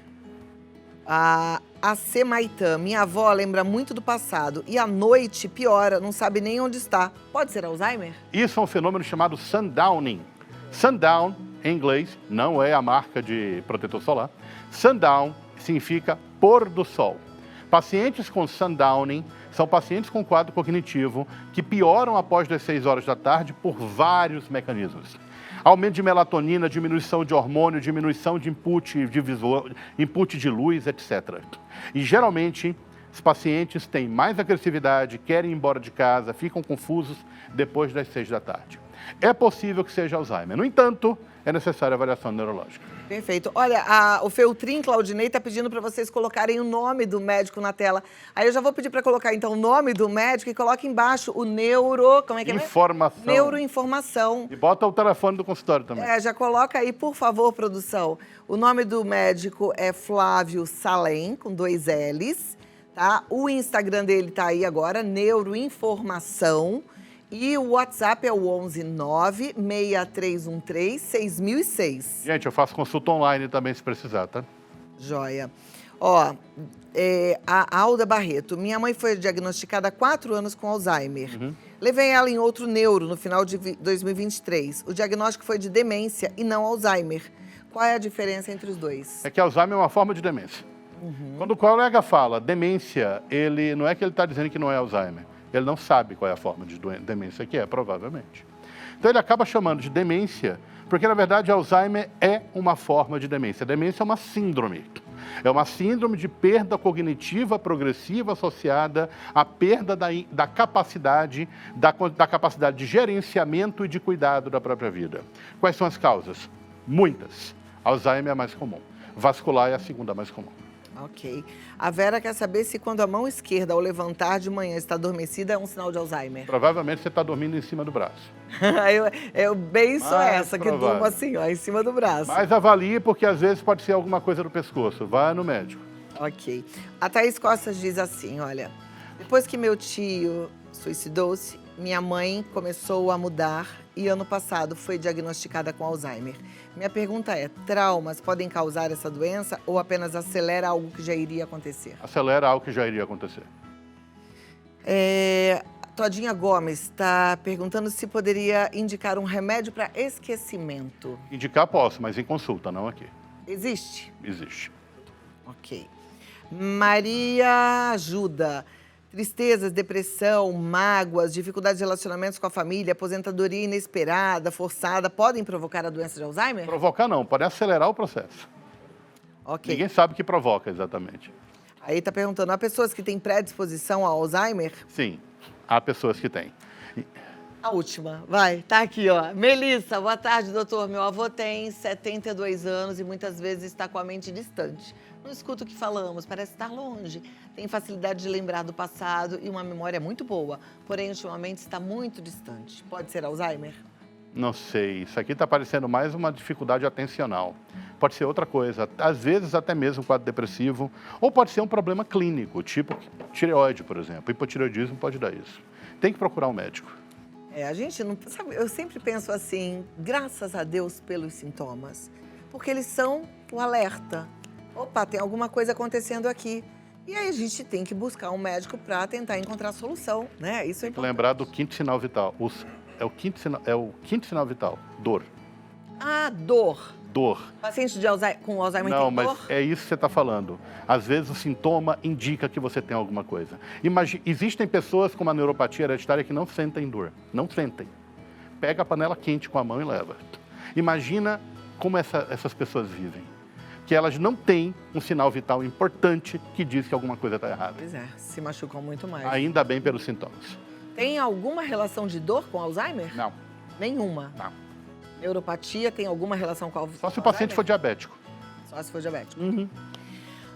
A: A C. Maitã, minha avó lembra muito do passado e à noite piora, não sabe nem onde está. Pode ser Alzheimer?
B: Isso é um fenômeno chamado sundowning. Sundown, em inglês, não é a marca de protetor solar. Sundown significa pôr do sol. Pacientes com sundowning são pacientes com quadro cognitivo que pioram após as 6 horas da tarde por vários mecanismos. Aumento de melatonina, diminuição de hormônio, diminuição de input de visual, input de luz, etc. E geralmente os pacientes têm mais agressividade, querem ir embora de casa, ficam confusos depois das 6 da tarde. É possível que seja Alzheimer. No entanto, é necessária avaliação neurológica.
A: Perfeito. Olha, o Feltrin Claudinei está pedindo para vocês colocarem o nome do médico na tela. Aí eu já vou pedir para colocar, então, o nome do médico e coloque embaixo o neuro... Como é que é?
B: Informação.
A: Neuroinformação.
B: E bota o telefone do consultório também.
A: Já coloca aí, por favor, produção. O nome do médico é Flávio Salem, com 2 L's, tá? O Instagram dele tá aí agora, Neuroinformação. E o WhatsApp é o 119-6313-6006.
B: Gente, eu faço consulta online também, se precisar, tá?
A: Joia. Ó, a Alda Barreto. Minha mãe foi diagnosticada há 4 anos com Alzheimer. Levei ela em outro neuro no final de 2023. O diagnóstico foi de demência e não Alzheimer. Qual é a diferença entre os dois?
B: É que Alzheimer é uma forma de demência. Quando o colega fala demência, ele não é que ele está dizendo que não é Alzheimer. Ele não sabe qual é a forma de demência que é, provavelmente. Então ele acaba chamando de demência, porque na verdade Alzheimer é uma forma de demência. A demência é uma síndrome. É uma síndrome de perda cognitiva progressiva associada à perda da capacidade de gerenciamento e de cuidado da própria vida. Quais são as causas? Muitas. Alzheimer é a mais comum. Vascular é a segunda mais comum.
A: Ok. A Vera quer saber se quando a mão esquerda, ao levantar de manhã, está adormecida, é um sinal de Alzheimer.
B: Provavelmente você está dormindo em cima do braço.
A: eu bem sou essa, que
B: provável.
A: durmo assim, ó, em cima do braço.
B: Mas avalie, porque às vezes pode ser alguma coisa no pescoço. Vá no médico.
A: Ok. A Thaís Costas diz assim, olha, depois que meu tio suicidou-se, minha mãe começou a mudar e ano passado foi diagnosticada com Alzheimer. Minha pergunta é, traumas podem causar essa doença ou apenas acelera algo que já iria acontecer?
B: Acelera algo que já iria acontecer.
A: Todinha Gomes está perguntando se poderia indicar um remédio para esquecimento.
B: Indicar posso, mas em consulta, não aqui.
A: Existe?
B: Existe.
A: Ok. Maria ajuda. Tristezas, depressão, mágoas, dificuldades de relacionamentos com a família, aposentadoria inesperada, forçada, podem provocar a doença de Alzheimer?
B: Provocar não, pode acelerar o processo.
A: Ok.
B: Ninguém sabe o que provoca exatamente.
A: Aí está perguntando, há pessoas que têm predisposição ao Alzheimer?
B: Sim, há pessoas que têm.
A: A última, vai, tá aqui, ó. Melissa, boa tarde, doutor. Meu avô tem 72 anos e muitas vezes está com a mente distante. Não escuta o que falamos, parece estar longe. Tem facilidade de lembrar do passado e uma memória muito boa. Porém, ultimamente está muito distante. Pode ser Alzheimer?
B: Não sei, isso aqui está parecendo mais uma dificuldade atencional. Pode ser outra coisa, às vezes até mesmo um quadro depressivo, ou pode ser um problema clínico, tipo tireoide, por exemplo. Hipotireoidismo pode dar isso. Tem que procurar um médico.
A: A gente não sabe, eu sempre penso assim, graças a Deus pelos sintomas, porque eles são o alerta. Opa, tem alguma coisa acontecendo aqui. E aí a gente tem que buscar um médico para tentar encontrar a solução, né? Isso é importante.
B: Lembrar do quinto sinal vital. É o quinto sinal vital, dor.
A: Ah, dor.
B: dor.
A: Paciente com Alzheimer
B: Não,
A: tem
B: mas
A: dor?
B: é isso que você está falando. Às vezes o sintoma indica que você tem alguma coisa. Existem pessoas com uma neuropatia hereditária que não sentem dor. Não sentem. Pega a panela quente com a mão e leva. Imagina como essas pessoas vivem. Que elas não têm um sinal vital importante que diz que alguma coisa está errada.
A: Pois é, se machucam muito mais.
B: Ainda bem pelos sintomas.
A: Tem alguma relação de dor com Alzheimer?
B: Não,
A: Nenhuma.
B: não.
A: Neuropatia tem alguma relação com Alzheimer?
B: Só se o paciente for diabético.
A: Só se for diabético.
B: Uhum.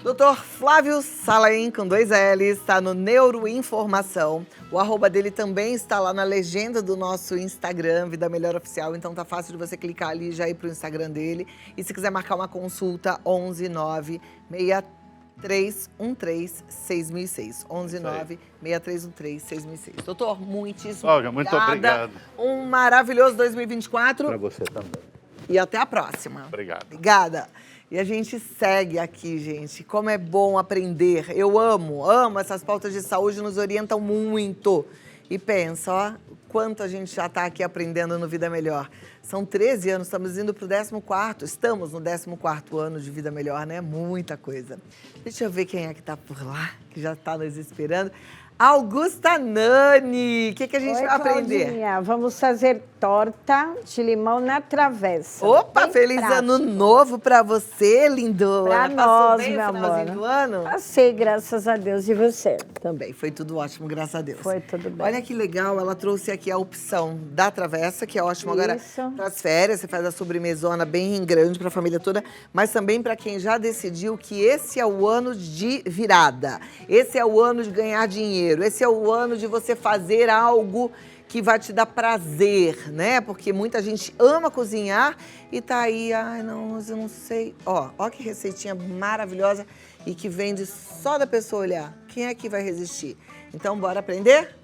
A: Dr. Flávio Salaim, com 2 L's, está no Neuroinformação. O @ dele também está lá na legenda do nosso Instagram, Vida Melhor Oficial. Então tá fácil de você clicar ali e já ir pro Instagram dele. E se quiser marcar uma consulta, 11 9 6313 6006. 11 9 6313 6006. Doutor, muitíssimo
B: Cláudia, muito obrigado.
A: Um maravilhoso 2024.
B: Para você também.
A: E até a próxima.
B: Obrigado.
A: Obrigada. E a gente segue aqui, gente. Como é bom aprender. Eu amo essas pautas de saúde, nos orientam muito. E pensa, ó, quanto a gente já está aqui aprendendo no Vida Melhor. São 13 anos, estamos indo para o 14º, estamos no 14º ano de Vida Melhor, né? Muita coisa. Deixa eu ver quem é que está por lá, que já está nos esperando. Augusta Nani, o que a gente vai aprender?
C: Claudinha, vamos fazer torta de limão na travessa.
A: Opa,
C: Bem
A: feliz
C: prático.
A: ano novo pra você, lindona.
C: Pra
A: Passou
C: nós,
A: bem o
C: meu
A: finalzinho
C: amor.
A: do ano?
C: Passei, graças a Deus. E você?
A: Também, foi tudo ótimo, graças a Deus.
C: Foi tudo bem.
A: Olha que legal, ela trouxe aqui a opção da travessa, que é ótimo agora
C: Isso.
A: para as férias, você faz a sobremesona bem grande para a família toda, mas também para quem já decidiu que esse é o ano de virada, esse é o ano de ganhar dinheiro, esse é o ano de você fazer algo que vai te dar prazer, né? Porque muita gente ama cozinhar e tá aí, ai não, mas eu não sei. Ó que receitinha maravilhosa e que vende só da pessoa olhar. Quem é que vai resistir? Então, bora aprender?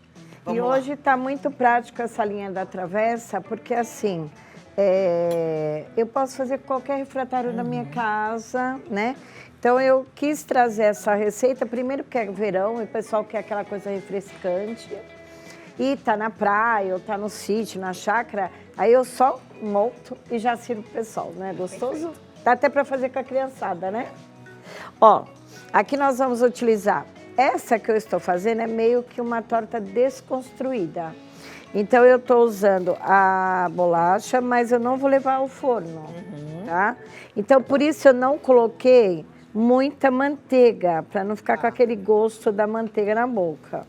A: Vamos
C: E
A: lá.
C: hoje está muito prático essa linha da travessa, porque assim, eu posso fazer qualquer refratário da minha casa, né? Então eu quis trazer essa receita, primeiro porque é verão e o pessoal quer aquela coisa refrescante. E tá na praia, ou tá no sítio, na chácara, aí eu só monto e já sirvo pro pessoal, né? Gostoso? Dá até para fazer com a criançada, né? Ó, aqui nós vamos utilizar, essa que eu estou fazendo é meio que uma torta desconstruída. Então eu estou usando a bolacha, mas eu não vou levar ao forno, tá? Então por isso eu não coloquei muita manteiga, para não ficar com aquele gosto da manteiga na boca.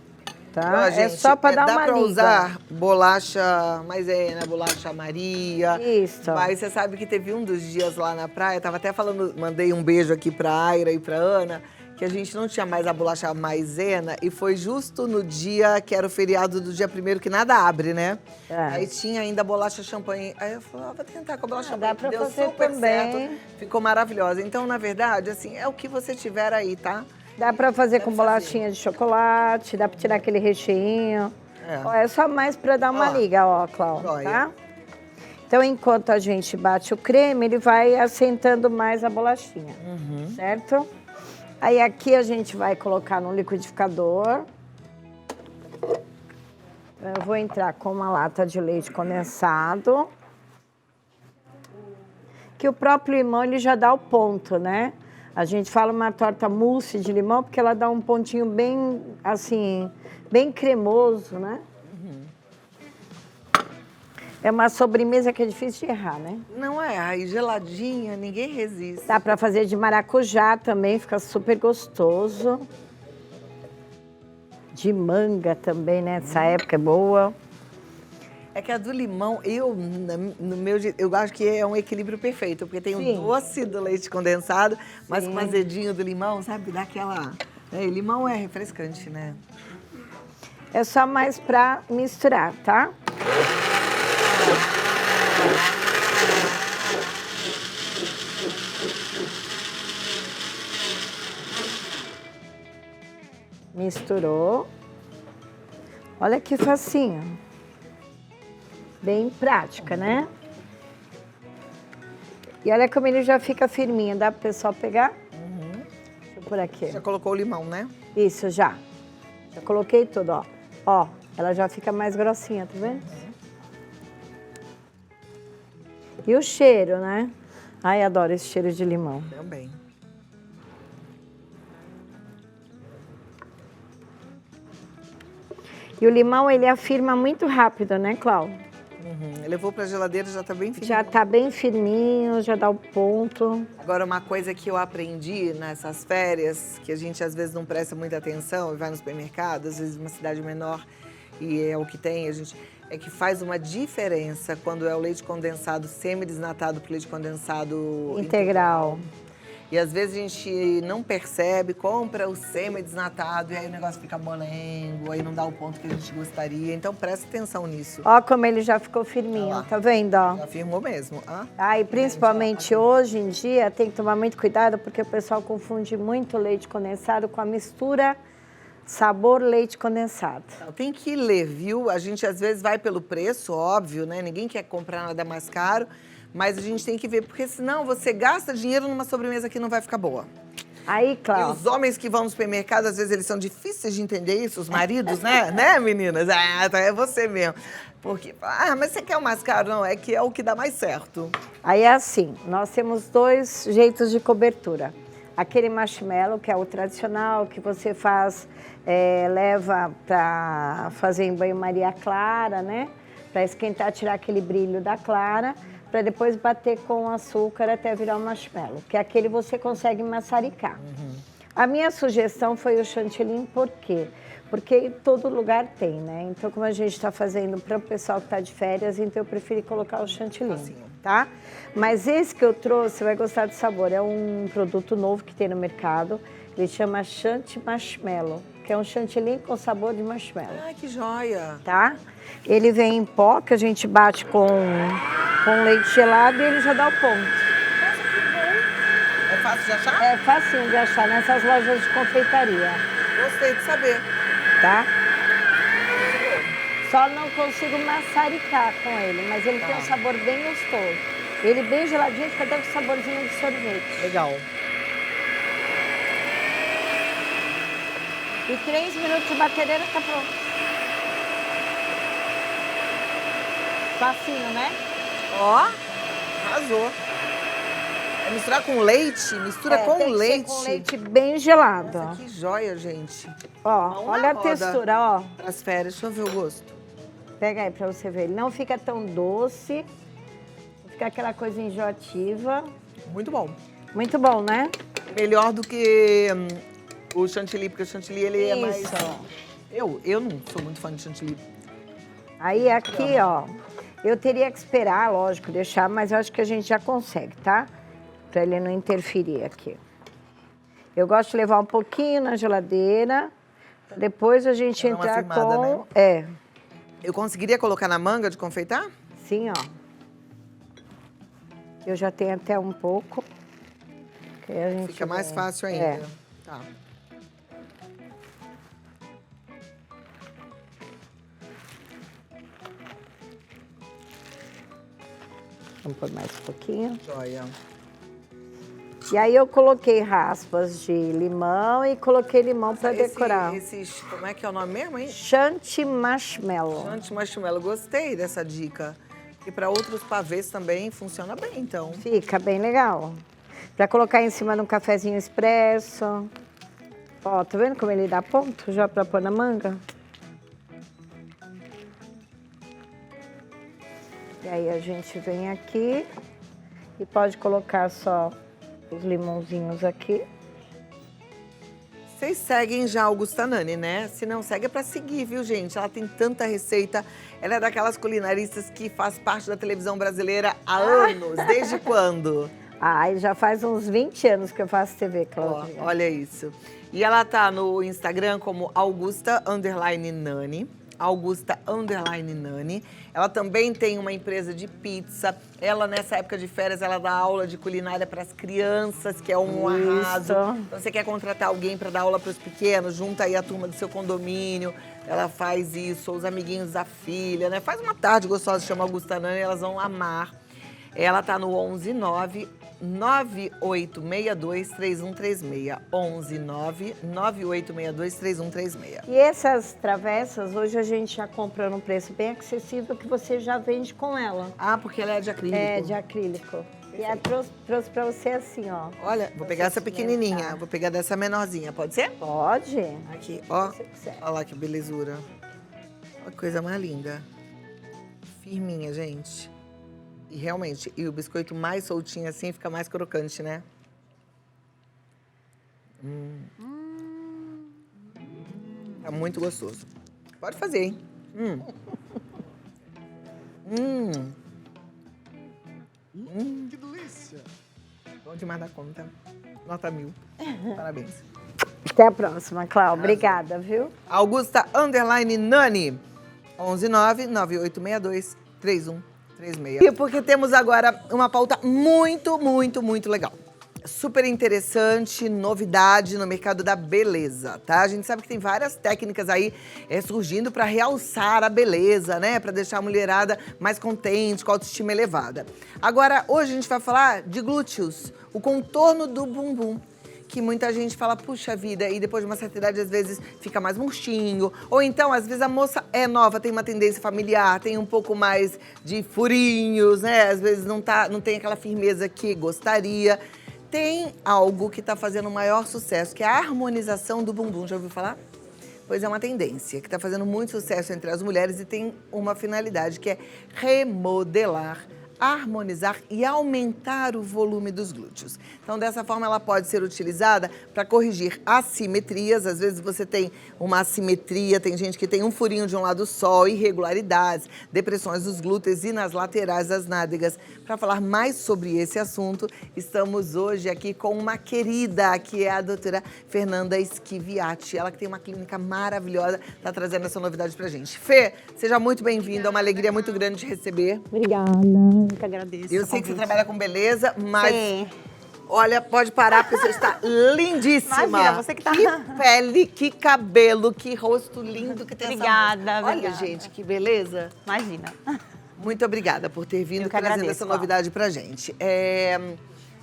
C: Tá?
A: Ó, gente,
C: é só para dar uma
A: dá pra
C: liga.
A: usar bolacha maisena, bolacha Maria.
C: Isso.
A: Mas você sabe que teve um dos dias lá na praia, tava até falando, mandei um beijo aqui pra Aira e pra Ana, que a gente não tinha mais a bolacha maisena e foi justo no dia que era o feriado do dia 1º que nada abre, né?
C: É.
A: Aí tinha ainda a bolacha champanhe. Aí eu falei, vou tentar com a bolacha
C: dá
A: champanhe.
C: pra
A: Deu
C: fazer
A: super
C: também.
A: certo, ficou maravilhosa. Então, na verdade, assim, é o que você tiver aí, tá?
C: Dá para fazer
A: Dá
C: com
A: pra
C: bolachinha de chocolate, dá para tirar aquele recheinho.
A: É.
C: Ó, é só mais para dar uma
A: Ó,
C: liga, ó, Cláudia,
A: joia.
C: tá? Então, enquanto a gente bate o creme, ele vai assentando mais a bolachinha, certo? Aí aqui a gente vai colocar no liquidificador. Eu vou entrar com uma lata de leite condensado. Que o próprio limão, ele já dá o ponto, né? A gente fala uma torta mousse de limão porque ela dá um pontinho bem, assim, bem cremoso, né? É uma sobremesa que é difícil de errar, né?
A: Não é, aí geladinha, ninguém resiste.
C: Dá para fazer de maracujá também, fica super gostoso. De manga também, né? Essa época é boa.
A: É que a do limão, no meu jeito, eu acho que é um equilíbrio perfeito, porque tem
C: Sim.
A: o doce do leite condensado, mas
C: Sim.
A: com o azedinho do limão, sabe? Dá aquela... limão é refrescante, né?
C: É só mais para misturar, tá? Misturou. Olha que facinho. Bem prática, né? E olha como ele já fica firminho. Dá pro pessoal pegar? Deixa eu por aqui.
A: Já colocou o limão, né?
C: Isso, já. Já coloquei tudo, ó. Ó, ela já fica mais grossinha, tá vendo? E o cheiro, né? Ai, adoro esse cheiro de limão.
A: Também.
C: E o limão, ele afirma muito rápido, né, Cláudia?
A: Levou pra geladeira, já tá bem firme.
C: Já tá bem firminho, já dá o ponto.
A: Agora, uma coisa que eu aprendi nessas férias, que a gente às vezes não presta muita atenção e vai no supermercado, às vezes numa cidade menor, e é o que tem, é que faz uma diferença quando é o leite condensado semi-desnatado pro leite condensado
C: Integral.
A: E às vezes a gente não percebe, compra o semi-desnatado e aí o negócio fica molengo, aí não dá o ponto que a gente gostaria. Então presta atenção nisso.
C: Ó como ele já ficou firminho, tá vendo, ó?
A: Já afirmou mesmo.
C: E principalmente hoje em dia tem que tomar muito cuidado porque o pessoal confunde muito o leite condensado com a mistura sabor leite condensado.
A: Tem que ler, viu? A gente às vezes vai pelo preço, óbvio, né? Ninguém quer comprar nada mais caro, mas a gente tem que ver, porque senão você gasta dinheiro numa sobremesa que não vai ficar boa.
C: Aí,
A: E
C: Cláudia.
A: os homens que vão no supermercado, às vezes eles são difíceis de entender isso, os maridos, né? Né, meninas? Então é você mesmo. Porque, mas você quer o mais caro? Não, é que é o que dá mais certo.
C: Aí é assim, nós temos 2 jeitos de cobertura. Aquele marshmallow, que é o tradicional, que você faz, leva para fazer em banho-maria clara, né? Para esquentar, tirar aquele brilho da clara, para depois bater com açúcar até virar um marshmallow, que é aquele você consegue maçaricar. A minha sugestão foi o chantilly, por quê? Porque todo lugar tem, né? Então, como a gente está fazendo para o pessoal que está de férias, então eu preferi colocar o chantilly, tá? Mas esse que eu trouxe, você vai gostar do sabor. É um produto novo que tem no mercado. Ele chama Chanty Marshmallow, que é um chantilly com sabor de marshmallow.
A: Ai, que joia!
C: Tá? Ele vem em pó, que a gente bate com leite gelado e ele já dá o ponto.
A: É fácil de achar?
C: É facinho de achar nessas lojas de confeitaria.
A: Gostei de saber.
C: Tá? Só não consigo maçaricar com ele, mas ele tem um sabor bem gostoso. Ele bem geladinho, fica dando saborzinho de sorvete.
A: Legal.
C: E 3 minutos de batedeira tá pronto. Facinho, né?
A: Ó, arrasou. É misturar com leite? Mistura com
C: tem que
A: leite.
C: ser com leite bem gelado.
A: Nossa, que joia, gente.
C: Ó,
A: Mão
C: olha
A: na
C: a
A: roda.
C: textura, ó.
A: Pras férias, deixa eu ver o gosto.
C: Pega aí pra você ver. Ele não fica tão doce, fica aquela coisa enjoativa.
A: Muito bom.
C: Muito bom, né?
A: Melhor do que o chantilly, porque o chantilly ele é mais...
C: Isso.
A: Eu não sou muito fã de chantilly.
C: Aí aqui, ó, eu teria que esperar, lógico, deixar, mas eu acho que a gente já consegue, tá? Pra ele não interferir aqui. Eu gosto de levar um pouquinho na geladeira, pra depois a gente
A: Pra dar uma
C: entrar
A: firmada,
C: com...
A: né? Eu conseguiria colocar na manga de confeitar?
C: Sim, ó. Eu já tenho até um pouco. Que aí a gente
A: Fica mais
C: vai-
A: fácil ainda.
C: É.
A: Tá.
C: Vamos pôr mais um pouquinho.
A: Joia.
C: E aí eu coloquei raspas de limão e coloquei limão para decorar.
A: Como é que é o nome mesmo, hein?
C: Chanty Marshmallow.
A: Chanty Marshmallow. Gostei dessa dica. E para outros pavês também funciona bem, então.
C: Fica bem legal. Para colocar em cima de um cafezinho expresso. Ó, tá vendo como ele dá ponto já para pôr na manga? E aí a gente vem aqui e pode colocar só os limãozinhos aqui.
A: Vocês seguem já a Augusta Nani, né? Se não segue, é pra seguir, viu, gente? Ela tem tanta receita. Ela é daquelas culinaristas que faz parte da televisão brasileira há anos. Desde quando?
C: Ai, já faz uns 20 anos que eu faço TV,
A: Ó,
C: Cláudia.
A: olha isso. E ela tá no Instagram como Augusta_Nani. Augusta_Nani. Ela também tem uma empresa de pizza. Ela, nessa época de férias, ela dá aula de culinária para as crianças, que é um arraso. Então, você quer contratar alguém para dar aula para os pequenos, junta aí a turma do seu condomínio. Ela faz isso, ou os amiguinhos da filha, né? Faz uma tarde gostosa, chama Augusta Nani, elas vão amar. Ela tá no 11998623136. 11998623136.
C: E essas travessas, hoje a gente já compra num preço bem acessível que você já vende com ela.
A: Ah, porque ela é de acrílico.
C: É, de acrílico. E a trouxe pra você assim, ó.
A: Olha, vou pegar essa pequenininha, vou pegar dessa menorzinha, pode ser?
C: Pode.
A: Aqui, ó.
C: Se você quiser.
A: Olha lá que belezura. Olha que coisa mais linda. Firminha, gente. E realmente, e o biscoito mais soltinho assim fica mais crocante, né? Tá muito gostoso. Pode fazer, hein?
D: Que delícia!
A: Bom demais da conta. Nota 1000. Parabéns.
C: Até a próxima, Clau. Obrigada, viu?
A: Augusta _ Nani. 11998623136. E porque temos agora uma pauta muito legal. Super interessante, novidade no mercado da beleza, tá? A gente sabe que tem várias técnicas aí surgindo para realçar a beleza, né? Para deixar a mulherada mais contente, com a autoestima elevada. Agora, hoje a gente vai falar de glúteos, o contorno do bumbum. Que muita gente fala, puxa vida, e depois de uma certa idade, às vezes, fica mais murchinho. Ou então, às vezes, a moça é nova, tem uma tendência familiar, tem um pouco mais de furinhos, né? Às vezes não tem aquela firmeza que gostaria. Tem algo que está fazendo o maior sucesso, que é a harmonização do bumbum. Já ouviu falar? Pois é uma tendência que está fazendo muito sucesso entre as mulheres e tem uma finalidade, que é remodelar, harmonizar e aumentar o volume dos glúteos. Então, dessa forma, ela pode ser utilizada para corrigir assimetrias. Às vezes você tem uma assimetria, tem gente que tem um furinho de um lado só, irregularidades, depressões dos glúteos e nas laterais das nádegas. Para falar mais sobre esse assunto, estamos hoje aqui com uma querida, que é a doutora Fernanda Schiviati. Ela que tem uma clínica maravilhosa, está trazendo essa novidade para a gente. Fê, seja muito bem-vinda, é uma alegria muito grande te receber.
E: Obrigada, eu que agradeço.
A: Eu sei que você trabalha com beleza, mas
E: Sim.
A: olha, pode parar porque você está lindíssima.
E: Imagina, você que tá-
A: Que pele, que cabelo, que rosto lindo que tem
E: Obrigada,
A: essa moça. Olha,
E: obrigada.
A: gente, que beleza.
E: Imagina.
A: Muito obrigada por ter vindo
E: Eu que
A: trazendo
E: agradeço,
A: essa
E: Cláudia.
A: novidade pra gente.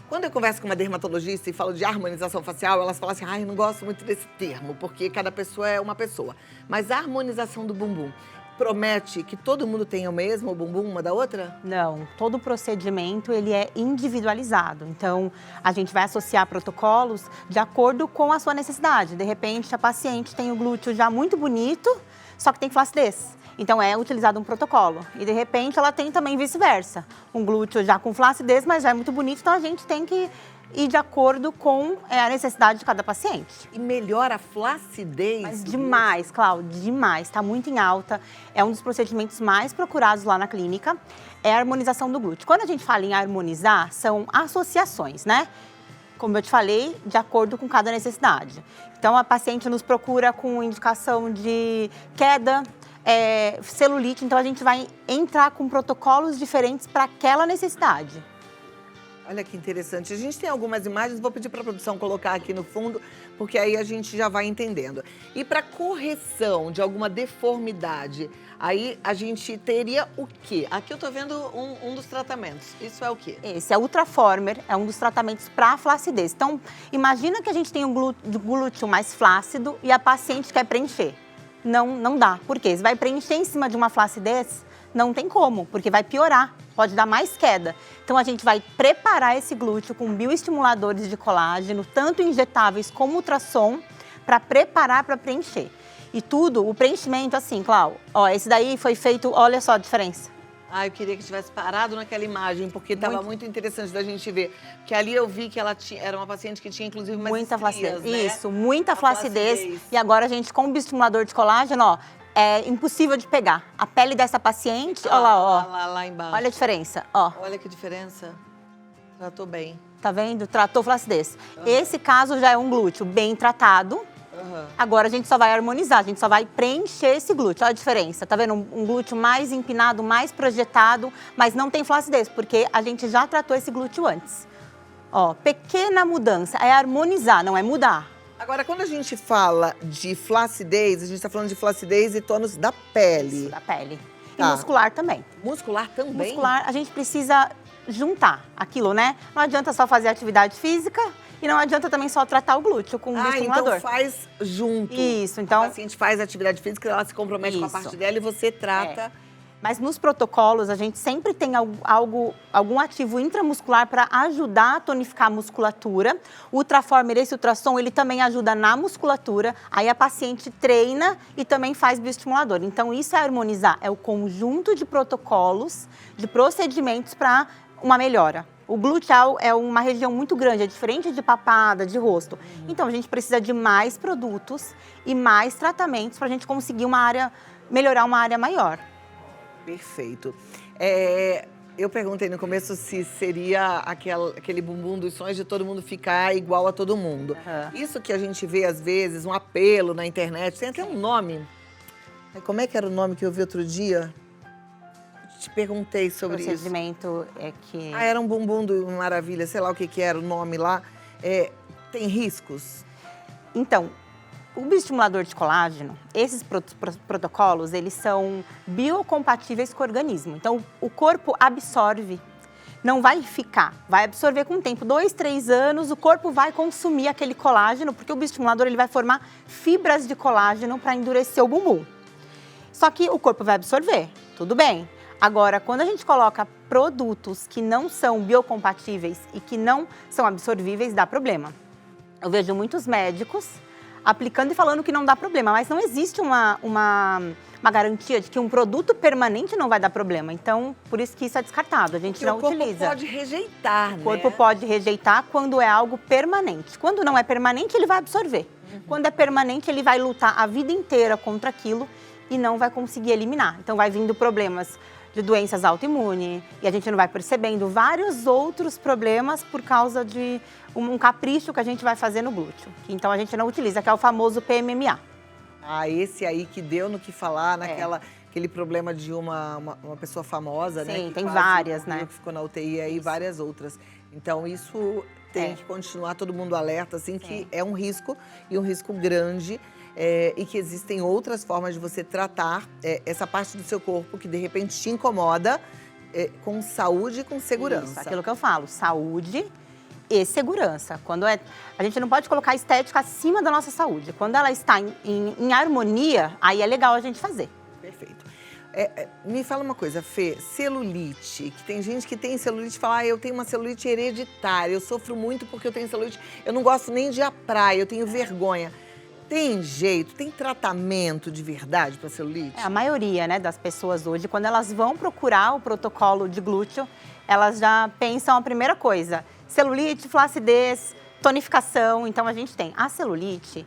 A: Quando eu converso com uma dermatologista e falo de harmonização facial, elas falam assim, ai, eu não gosto muito desse termo, porque cada pessoa é uma pessoa. Mas a harmonização do bumbum promete que todo mundo tenha o mesmo bumbum uma da outra?
E: Não, todo procedimento ele é individualizado. Então, a gente vai associar protocolos de acordo com a sua necessidade. De repente, a paciente tem o glúteo já muito bonito, só que tem flacidez. Então, é utilizado um protocolo. E, de repente, ela tem também vice-versa. Um glúteo já com flacidez, mas já é muito bonito, então a gente tem que ir de acordo com a necessidade de cada paciente.
A: E melhora a flacidez?
E: Mas
A: do
E: demais, Cláudia, demais. Está muito em alta. É um dos procedimentos mais procurados lá na clínica. É a harmonização do glúteo. Quando a gente fala em harmonizar, são associações, né? Como eu te falei, de acordo com cada necessidade. Então, a paciente nos procura com indicação de queda, celulite. Então, a gente vai entrar com protocolos diferentes para aquela necessidade.
A: Olha que interessante. A gente tem algumas imagens, vou pedir para a produção colocar aqui no fundo, porque aí a gente já vai entendendo. E para correção de alguma deformidade, aí a gente teria o quê? Aqui eu tô vendo um dos tratamentos. Isso é o quê?
E: Esse é o Ultraformer, é um dos tratamentos para flacidez. Então, imagina que a gente tem um glúteo mais flácido e a paciente quer preencher. Não dá. Por quê? Você vai preencher em cima de uma flacidez? Não tem como, porque vai piorar, pode dar mais queda. Então, a gente vai preparar esse glúteo com bioestimuladores de colágeno, tanto injetáveis como ultrassom, para preparar para preencher. E tudo, o preenchimento, assim, Clau, ó, esse daí foi feito, olha só a diferença.
A: Ah, eu queria que tivesse parado naquela imagem, porque estava muito interessante da gente ver. Porque ali eu vi que ela era uma paciente que tinha, inclusive, mais
E: Muita
A: estrias,
E: flacidez,
A: né?
E: isso, muita
A: A
E: flacidez. E agora a gente, com o bioestimulador de colágeno, ó, é impossível de pegar. A pele dessa paciente, olha lá, ó.
A: Lá embaixo.
E: Olha a diferença, ó.
A: Olha que diferença. Tratou bem.
E: Tá vendo? Tratou flacidez. Esse caso já é um glúteo bem tratado. Agora a gente só vai harmonizar, a gente só vai preencher esse glúteo. Olha a diferença, tá vendo? Um glúteo mais empinado, mais projetado, mas não tem flacidez, porque a gente já tratou esse glúteo antes. Ó, pequena mudança, é harmonizar, não é mudar.
A: Agora, quando a gente fala de flacidez, a gente está falando de flacidez e tônus da pele.
E: Isso, da pele.
A: Tá.
E: E muscular também.
A: Muscular também?
E: Muscular, a gente precisa juntar aquilo, né? Não adianta só fazer atividade física e não adianta também só tratar o glúteo com um bioestimulador.
A: Então faz junto.
E: Isso, então...
A: A paciente faz atividade física, ela se compromete com a
E: Isso.
A: parte dela e você trata
E: Mas nos protocolos, a gente sempre tem algum ativo intramuscular para ajudar a tonificar a musculatura. O Ultraformer, esse ultrassom, ele também ajuda na musculatura. Aí a paciente treina e também faz bioestimulador. Então, isso é harmonizar, é o conjunto de protocolos, de procedimentos para uma melhora. O gluteal é uma região muito grande, é diferente de papada, de rosto. Então, a gente precisa de mais produtos e mais tratamentos para a gente conseguir melhorar uma área maior.
A: Perfeito. Eu perguntei no começo se seria aquele bumbum dos sonhos de todo mundo ficar igual a todo mundo. Isso que a gente vê, às vezes, um apelo na internet, tem até um nome. Como é que era o nome que eu vi outro dia? Te perguntei sobre isso.
E: O procedimento é que...
A: Era um bumbum do Maravilha, sei lá o que era o nome lá. Tem riscos?
E: Então, o bioestimulador de colágeno, esses protocolos, eles são biocompatíveis com o organismo. Então, o corpo absorve, não vai ficar, vai absorver com o tempo. 2, 3 anos, o corpo vai consumir aquele colágeno, porque o bioestimulador ele vai formar fibras de colágeno para endurecer o bumbum. Só que o corpo vai absorver, tudo bem. Agora, quando a gente coloca produtos que não são biocompatíveis e que não são absorvíveis, dá problema. Eu vejo muitos médicos aplicando e falando que não dá problema, mas não existe uma garantia de que um produto permanente não vai dar problema. Então, por isso que isso é descartado, a gente não utiliza.
A: O corpo pode rejeitar, né?
E: O corpo pode rejeitar quando é algo permanente. Quando não é permanente, ele vai absorver. Quando é permanente, ele vai lutar a vida inteira contra aquilo e não vai conseguir eliminar. Então, vai vindo problemas de doenças autoimunes, e a gente não vai percebendo vários outros problemas por causa de um capricho que a gente vai fazer no glúteo. Então, a gente não utiliza, que é o famoso PMMA.
A: Esse aí que deu no que falar, aquele problema de uma pessoa famosa, né?
E: Sim, tem várias, né?
A: Que ficou na UTI aí, várias outras. Então, isso tem que continuar todo mundo alerta, assim, que é um risco, e um risco grande, e que existem outras formas de você tratar essa parte do seu corpo que, de repente, te incomoda, com saúde e com segurança.
E: Isso, aquilo que eu falo, saúde e segurança. A gente não pode colocar a estética acima da nossa saúde. Quando ela está em harmonia, aí é legal a gente fazer.
A: Perfeito. Me fala uma coisa, Fê, celulite, que tem gente que tem celulite e fala, eu tenho uma celulite hereditária, eu sofro muito porque eu tenho celulite, eu não gosto nem de ir à praia, eu tenho vergonha. Tem jeito, tem tratamento de verdade para celulite?
E: A maioria, né, das pessoas hoje, quando elas vão procurar o protocolo de glúteo, elas já pensam a primeira coisa, celulite, flacidez, tonificação. Então, a gente tem a celulite,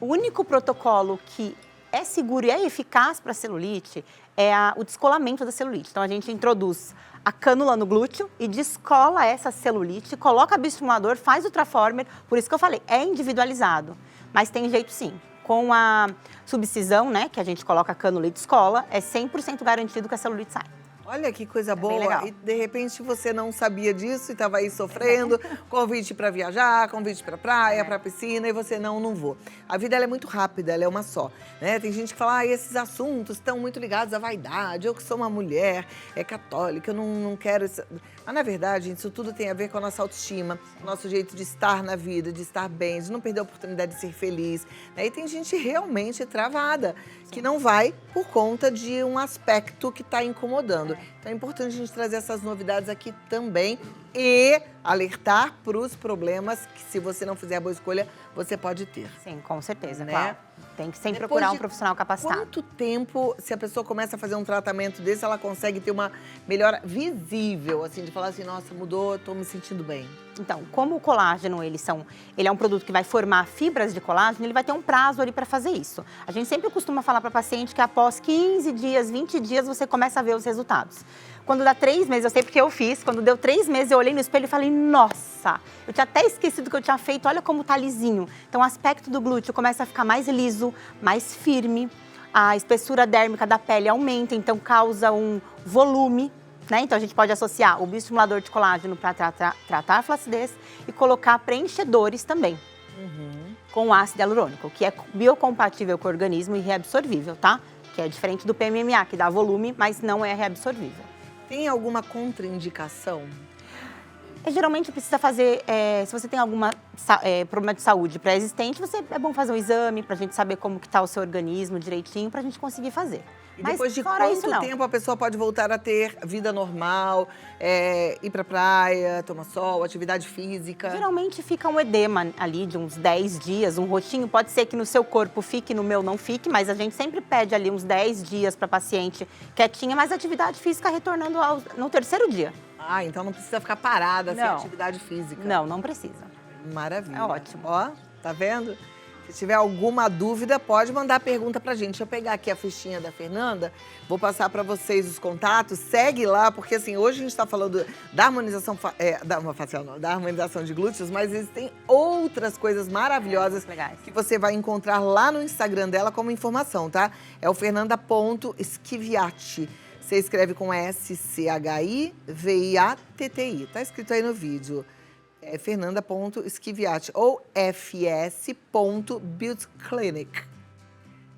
E: o único protocolo que é seguro e é eficaz para celulite é o descolamento da celulite. Então, a gente introduz a cânula no glúteo e descola essa celulite, coloca bioestimulador, faz o Ultraformer, por isso que eu falei, é individualizado. Mas tem jeito sim. Com a subcisão, né, que a gente coloca a cânula e descola, é 100% garantido que a celulite sai.
A: Olha que coisa
E: bem
A: boa.
E: legal.
A: E de repente você não sabia disso e estava aí sofrendo, convite para viajar, convite para praia, para piscina, e você não vou. A vida ela é muito rápida, ela é uma só, né? Tem gente que fala, esses assuntos estão muito ligados à vaidade, eu que sou uma mulher, católica, eu não quero isso. Mas na verdade, gente, isso tudo tem a ver com a nossa autoestima, o nosso jeito de estar na vida, de estar bem, de não perder a oportunidade de ser feliz, né? E tem gente realmente travada, que não vai por conta de um aspecto que está incomodando. Então é importante a gente trazer essas novidades aqui também e alertar para os problemas que, se você não fizer a boa escolha, você pode ter.
E: Sim, com certeza,
A: né?
E: Claro. Tem que sempre
A: Depois
E: procurar um
A: de
E: profissional capacitado.
A: Quanto tempo, se a pessoa começa a fazer um tratamento desse, ela consegue ter uma melhora visível, assim, de falar assim, nossa, mudou, estou me sentindo bem?
E: Então, como o colágeno, ele é um produto que vai formar fibras de colágeno, ele vai ter um prazo ali para fazer isso. A gente sempre costuma falar para paciente que após 15 dias, 20 dias, você começa a ver os resultados. Quando dá 3 meses, eu sei porque eu fiz, quando deu 3 meses, eu olhei no espelho e falei, nossa, eu tinha até esquecido que eu tinha feito, olha como tá lisinho. Então, o aspecto do glúteo começa a ficar mais liso, mais firme, a espessura dérmica da pele aumenta, então causa um volume, né? Então, a gente pode associar o bioestimulador de colágeno para tratar a flacidez e colocar preenchedores também, com ácido hialurônico, que é biocompatível com o organismo e reabsorvível, tá? Que é diferente do PMMA, que dá volume, mas não é reabsorvível.
A: Tem alguma contraindicação?
E: Geralmente precisa fazer, se você tem algum problema de saúde pré-existente, é bom fazer um exame para a gente saber como que está o seu organismo direitinho, para a gente conseguir fazer.
A: E
E: Mas
A: depois de
E: fora
A: quanto
E: isso, não.
A: tempo a pessoa pode voltar a ter vida normal, ir pra praia, tomar sol, atividade física?
E: Geralmente fica um edema ali de uns 10 dias, um roxinho. Pode ser que no seu corpo fique, no meu não fique, mas a gente sempre pede ali uns 10 dias para paciente quietinha, mas a atividade física retornando no terceiro dia.
A: Ah, então não precisa ficar parada sem
E: Não.
A: atividade física.
E: Não, não precisa.
A: Maravilha.
E: É ótimo.
A: Ó, tá vendo? Se tiver alguma dúvida, pode mandar pergunta pra gente. Deixa eu pegar aqui a fichinha da Fernanda, vou passar pra vocês os contatos. Segue lá, porque assim, hoje a gente tá falando da harmonização facial, não, da harmonização de glúteos, mas existem outras coisas maravilhosas
E: legais.
A: que você vai encontrar lá no Instagram dela como informação, tá? É o fernanda.schiviatti. Você escreve com SCHIVIATTI. Tá escrito aí no vídeo. É fernanda.schiviatti ou fs.buildclinic.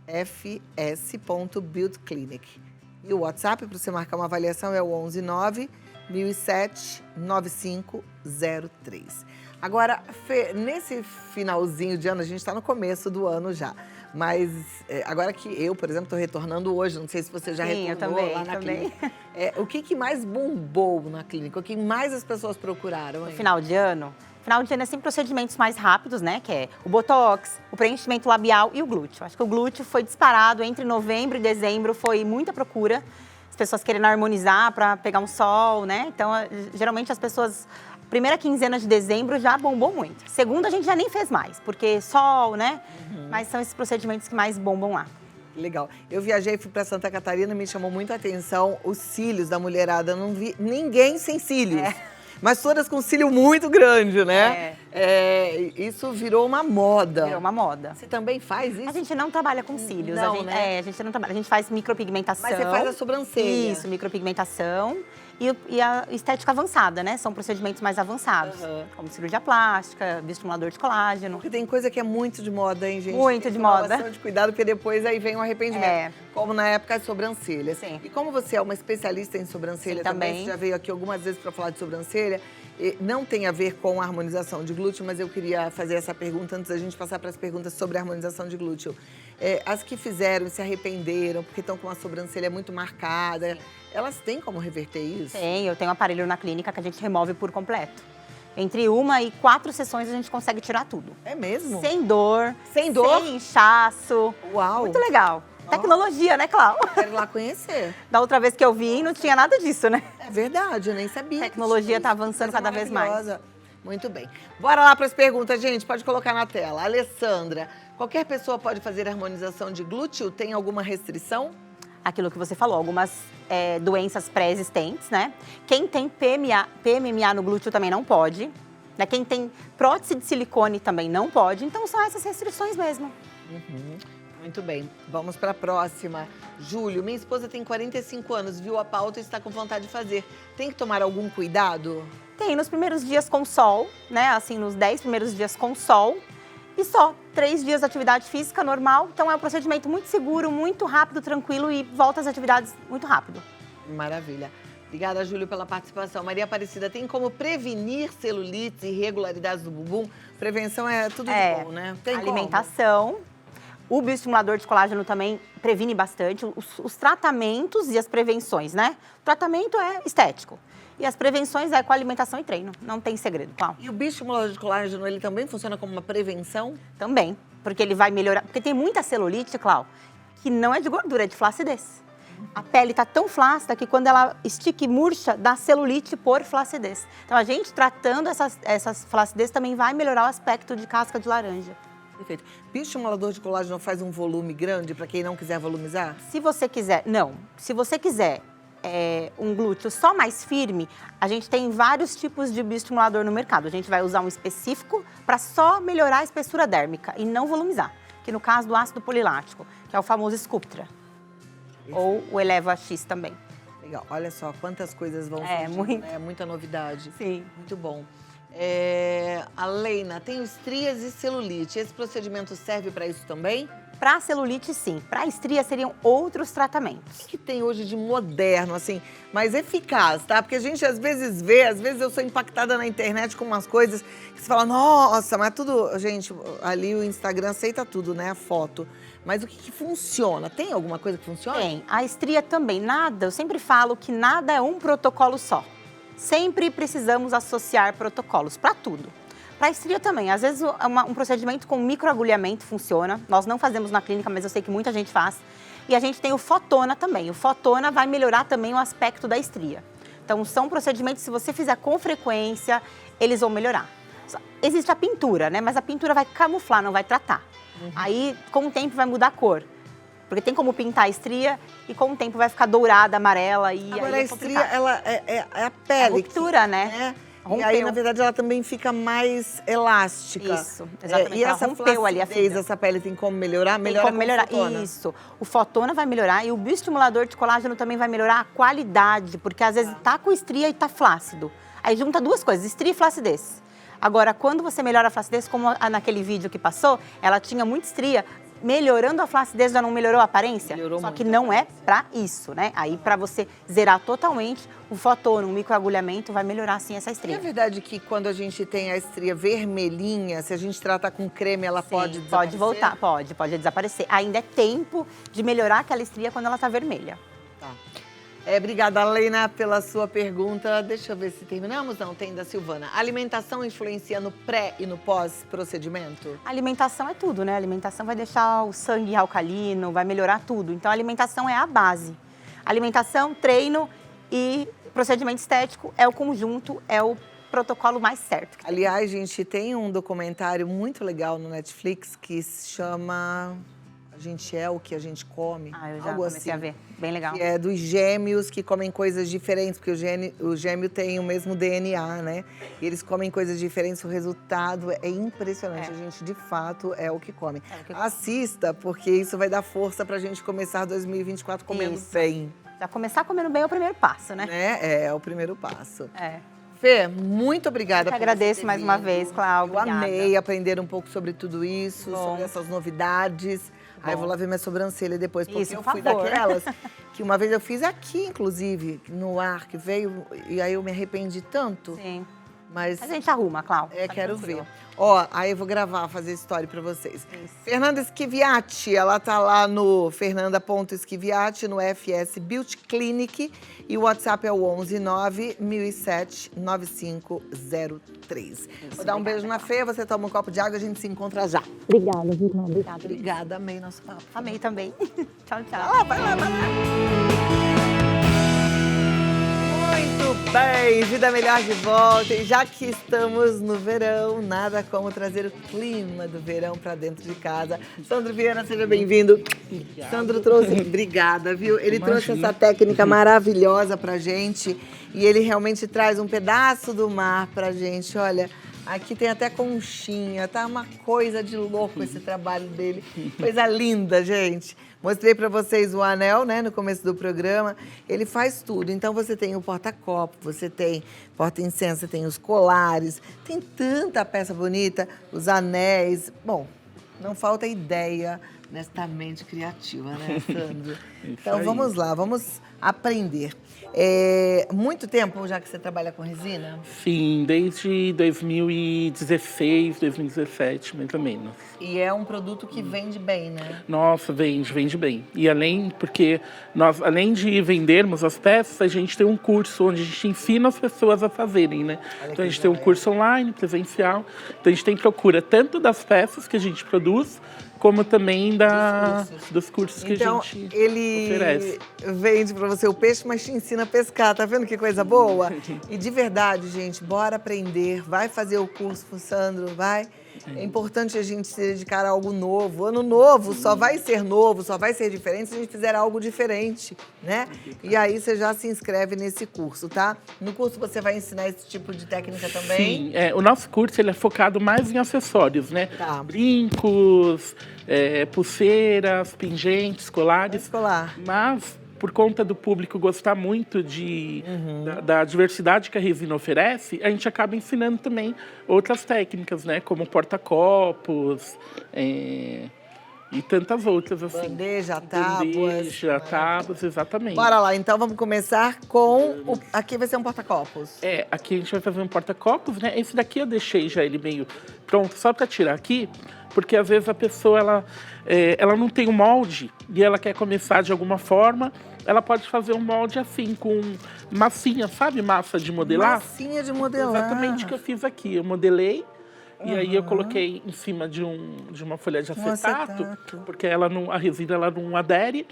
A: fs.buildclinic. E o WhatsApp para você marcar uma avaliação é o 119 1007 9503. Agora, Fê, nesse finalzinho de ano, a gente está no começo do ano já. Mas agora que eu, por exemplo, estou retornando hoje, não sei se você já
E: Sim,
A: retornou
E: eu também,
A: lá na
E: também.
A: clínica. O que mais bombou na clínica? O que mais as pessoas procuraram?
E: No
A: Hein?
E: final de ano é sempre procedimentos mais rápidos, né? Que é o botox, o preenchimento labial e o glúteo. Acho que o glúteo foi disparado entre novembro e dezembro, foi muita procura. As pessoas querendo harmonizar para pegar um sol, né? Então, geralmente as pessoas... Primeira quinzena de dezembro já bombou muito. Segunda a gente já nem fez mais, porque sol, né? Mas são esses procedimentos que mais bombam lá.
A: Legal. Eu viajei e fui para Santa Catarina, me chamou muito a atenção os cílios da mulherada. Eu não vi ninguém sem cílios. Mas todas com cílio muito grande, né? Isso virou uma moda.
E: Virou uma moda.
A: Você também faz isso?
E: A gente não trabalha com cílios.
A: Não,
E: a gente,
A: né?
E: a gente não trabalha. A gente faz micropigmentação.
A: Mas você faz a sobrancelha.
E: Isso, micropigmentação. E a estética avançada, né? São procedimentos mais avançados. Como cirurgia plástica, bioestimulador de colágeno.
A: Porque tem coisa que é muito de moda, hein, gente?
E: Muito
A: Tem
E: de
A: que tomar
E: moda.
A: bastante cuidado, porque depois aí vem o arrependimento. Como na época as sobrancelhas.
E: Sim.
A: E como você é uma especialista em sobrancelha
E: Sim,
A: também, você já veio aqui algumas vezes para falar de sobrancelha, não tem a ver com a harmonização de glúteo, mas eu queria fazer essa pergunta antes da gente passar para as perguntas sobre a harmonização de glúteo. As que fizeram e se arrependeram porque estão com a sobrancelha muito marcada, elas têm como reverter isso?
E: Tem, eu tenho um aparelho na clínica que a gente remove por completo. Entre 1 e 4 sessões a gente consegue tirar tudo.
A: É mesmo?
E: Sem dor.
A: Sem dor?
E: Sem inchaço.
A: Uau!
E: Muito legal. Tecnologia, né, Clau?
A: Quero lá conhecer.
E: Da outra vez que eu vim, não tinha nada disso, né?
A: É verdade, eu nem sabia.
E: A tecnologia está
A: disso.
E: avançando
A: Coisa
E: cada vez mais.
A: maravilhosa. Muito bem. Bora lá para as perguntas, gente. Pode colocar na tela. Alessandra, qualquer pessoa pode fazer harmonização de glúteo? Tem alguma restrição?
E: Aquilo que você falou, algumas doenças pré-existentes, né? Quem tem PMMA no glúteo também não pode. Né? Quem tem prótese de silicone também não pode. Então, são essas restrições mesmo.
A: Muito bem. Vamos para a próxima. Júlio, minha esposa tem 45 anos, viu a pauta e está com vontade de fazer. Tem que tomar algum cuidado?
E: Tem nos primeiros dias com sol, né? Assim, nos 10 primeiros dias com sol. E só 3 dias de atividade física normal. Então, é um procedimento muito seguro, muito rápido, tranquilo e volta às atividades muito rápido.
A: Maravilha. Obrigada, Júlio, pela participação. Maria Aparecida, tem como prevenir celulites e irregularidades do bumbum? Prevenção é tudo de bom, né? Tem
E: alimentação. O bioestimulador de colágeno também previne bastante. Os tratamentos e as prevenções, né? O tratamento é estético. E as prevenções é com alimentação e treino. Não tem segredo, Clau.
A: E o bioestimulador de colágeno, ele também funciona como uma prevenção?
E: Também, porque ele vai melhorar. Porque tem muita celulite, Clau, que não é de gordura, é de flacidez. A pele está tão flácida que quando ela estica e murcha, dá celulite por flacidez. Então, a gente tratando essas flacidez também vai melhorar o aspecto de casca de laranja.
A: Perfeito. Bioestimulador de colágeno faz um volume grande para quem não quiser volumizar?
E: Se você quiser, não. Se você quiser um glúteo só mais firme, a gente tem vários tipos de bioestimulador no mercado. A gente vai usar um específico para só melhorar a espessura dérmica e não volumizar. Que no caso do ácido polilático, que é o famoso Sculptra. Ou o Eleva X também.
A: Legal. Olha só quantas coisas vão
E: É,
A: surgindo,
E: muito.
A: né? Muita novidade.
E: Sim.
A: Muito bom. A Leina, tenho estrias e celulite. Esse procedimento serve para isso também?
E: Para celulite, sim. Para estria, seriam outros tratamentos.
A: O que tem hoje de moderno, assim, mas eficaz, tá? Porque a gente às vezes vê, às vezes eu sou impactada na internet com umas coisas que você fala, nossa, mas tudo... Gente, ali o Instagram aceita tudo, né? A foto. Mas o que funciona? Tem alguma coisa que funciona?
E: Tem. A estria também. Nada, eu sempre falo que nada é um protocolo só. Sempre precisamos associar protocolos para tudo. Para estria também, às vezes um procedimento com microagulhamento funciona. Nós não fazemos na clínica, mas eu sei que muita gente faz. E a gente tem o fotona também. O fotona vai melhorar também o aspecto da estria. Então, são procedimentos, se você fizer com frequência, eles vão melhorar. Existe a pintura, né? Mas a pintura vai camuflar, não vai tratar. Aí, com o tempo, vai mudar a cor. Porque tem como pintar a estria e com o tempo vai ficar dourada, amarela e
A: Agora,
E: aí
A: a estria, ela é a pele.
E: É ruptura, né?
A: E
E: Rompeu.
A: aí, na verdade, ela também fica mais elástica.
E: Isso, exatamente.
A: E
E: Ela
A: essa
E: rompeu ali a
A: flacidez,
E: fibra.
A: essa pele tem como melhorar?
E: Tem como melhorar. Isso. O fotona vai melhorar e o bioestimulador de colágeno também vai melhorar a qualidade, porque às vezes tá com estria e tá flácido. Aí junta duas coisas, estria e flacidez. Agora, quando você melhora a flacidez, como naquele vídeo que passou, ela tinha muita estria, melhorando a flacidez já não melhorou a aparência?
A: Melhorou
E: Só
A: muito
E: que não é pra isso, né? Aí pra você zerar totalmente, o fotona, um microagulhamento vai melhorar sim essa
A: E é
E: estria.
A: verdade que quando a gente tem a estria vermelhinha, se a gente trata com creme, ela pode
E: Sim,
A: desaparecer?
E: pode voltar, pode desaparecer. Ainda é tempo de melhorar aquela estria quando ela tá vermelha.
A: Tá. Obrigada, Leina, pela sua pergunta. Deixa eu ver se terminamos. Não, tem da Silvana. A alimentação influencia no pré e no pós-procedimento?
E: A alimentação é tudo, né? A alimentação vai deixar o sangue alcalino, vai melhorar tudo. Então, a alimentação é a base. Alimentação, treino e procedimento estético é o conjunto, é o protocolo mais certo.
A: Aliás, gente, tem um documentário muito legal no Netflix que se chama A Gente É o que a Gente Come.
E: Ah, eu já
A: algo
E: comecei
A: assim.
E: a ver. Bem legal.
A: Que é dos gêmeos que comem coisas diferentes, porque o gêmeo tem o mesmo DNA, né? E eles comem coisas diferentes, o resultado é impressionante.
E: É.
A: A gente, de fato, é o que come.
E: É o que come.
A: Assista, porque isso vai dar força pra gente começar 2024 comendo
E: Isso.
A: bem.
E: Já começar comendo bem é o primeiro passo, né?
A: É o primeiro passo.
E: É.
A: Fê, muito obrigada
E: Eu que
A: por você
E: agradeço
A: ter
E: mais uma
A: vindo.
E: vez, Cláudia.
A: Eu
E: Obrigada.
A: amei aprender um pouco sobre tudo isso,
E: Bom.
A: sobre essas novidades. Aí eu vou lá ver minha sobrancelha depois, porque
E: Isso,
A: eu
E: por
A: fui
E: favor.
A: daquelas que uma vez eu fiz aqui, inclusive, no ar, que veio, e aí eu me arrependi tanto.
E: Sim.
A: Mas
E: Mas a gente arruma, Cláudia. Tá
A: quero
E: tranquilo.
A: ver. Ó, aí eu vou gravar, fazer story pra vocês.
E: Isso.
A: Fernanda Schiviati, ela tá lá no fernanda.schiviati, no FS Beauty Clinic. E o WhatsApp é o 11-9-1007-9503. Vou dar um beijo na Fê, você toma um copo de água, a gente se encontra já.
E: Obrigada, viu, Cláudia? Obrigada.
A: Obrigada, amei nosso papo.
E: Amei também. Tchau, tchau.
A: Vai lá. Muito bem, Vida Melhor de volta. E já que estamos no verão, nada como trazer o clima do verão para dentro de casa. Sandro Viana, seja bem-vindo. Sandro trouxe, obrigada, viu? Ele trouxe essa técnica maravilhosa pra gente e ele realmente traz um pedaço do mar pra gente. Olha, aqui tem até conchinha, tá uma coisa de louco esse trabalho dele. Coisa linda, gente. Mostrei para vocês o anel, né, no começo do programa. Ele faz tudo. Então, você tem o porta-copo, você tem porta-incenso, você tem os colares. Tem tanta peça bonita, os anéis. Bom, não falta ideia nesta mente criativa, né, Sandro? Então, vamos lá, vamos aprender. Muito tempo já que você trabalha com resina?
F: Sim, desde 2016, 2017, mais ou menos.
A: E é um produto que vende bem, né?
F: Nossa, vende bem. E porque nós, além de vendermos as peças, a gente tem um curso onde a gente ensina as pessoas a fazerem, né? Então a gente tem um curso online, presencial. Então a gente tem procura tanto das peças que a gente produz, como também dos cursos que
A: Então,
F: a gente
A: ele
F: oferece.
A: vende pra você o peixe, mas te ensina a pescar. Tá vendo que coisa boa? E de verdade, gente, bora aprender. Vai fazer o curso com o Sandro, vai. É importante a gente se dedicar a algo novo. Ano novo só vai ser novo, só vai ser diferente se a gente fizer algo diferente, né? E aí você já se inscreve nesse curso, tá? No curso você vai ensinar esse tipo de técnica também?
F: Sim, o nosso curso ele é focado mais em acessórios, né?
A: Tá.
F: Brincos, pulseiras, pingentes, colares.
A: Escolar.
F: Mas, por conta do público gostar muito da diversidade que a resina oferece, a gente acaba ensinando também outras técnicas, né? Como porta-copos, E tantas outras, assim.
A: Bandeja, tábuas.
F: Bandeja, tábuas, exatamente.
A: Bora lá, então vamos começar com... Aqui vai ser um porta-copos.
F: Aqui a gente vai fazer um porta-copos, né? Esse daqui eu deixei já ele meio pronto, só para tirar aqui, porque às vezes a pessoa, ela não tem um molde e ela quer começar de alguma forma, ela pode fazer um molde assim, com massinha, sabe? Massa de modelar.
A: Massinha de modelar.
F: Exatamente o que eu fiz aqui. Eu modelei. E aí eu coloquei em cima de uma folha de acetato, porque a resina ela não adere.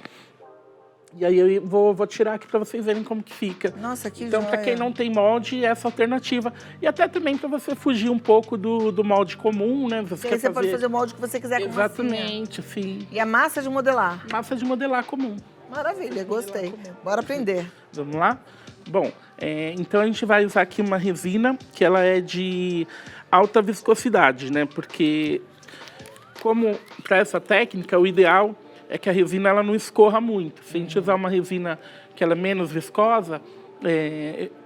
F: E aí eu vou tirar aqui para vocês verem como que fica.
A: Nossa, que
F: Então, para
A: joia.
F: quem não tem molde, essa alternativa. E até também para você fugir um pouco do molde comum, né?
A: E aí você pode fazer o molde que você quiser com massinha.
F: Exatamente, sim.
A: E a massa de modelar.
F: Massa de modelar comum.
A: Maravilha, gostei. Bora aprender.
F: Vamos lá? Bom, então a gente vai usar aqui uma resina que ela é de alta viscosidade, né? Porque como para essa técnica, o ideal é que a resina ela não escorra muito. Se a gente usar uma resina que ela é menos viscosa,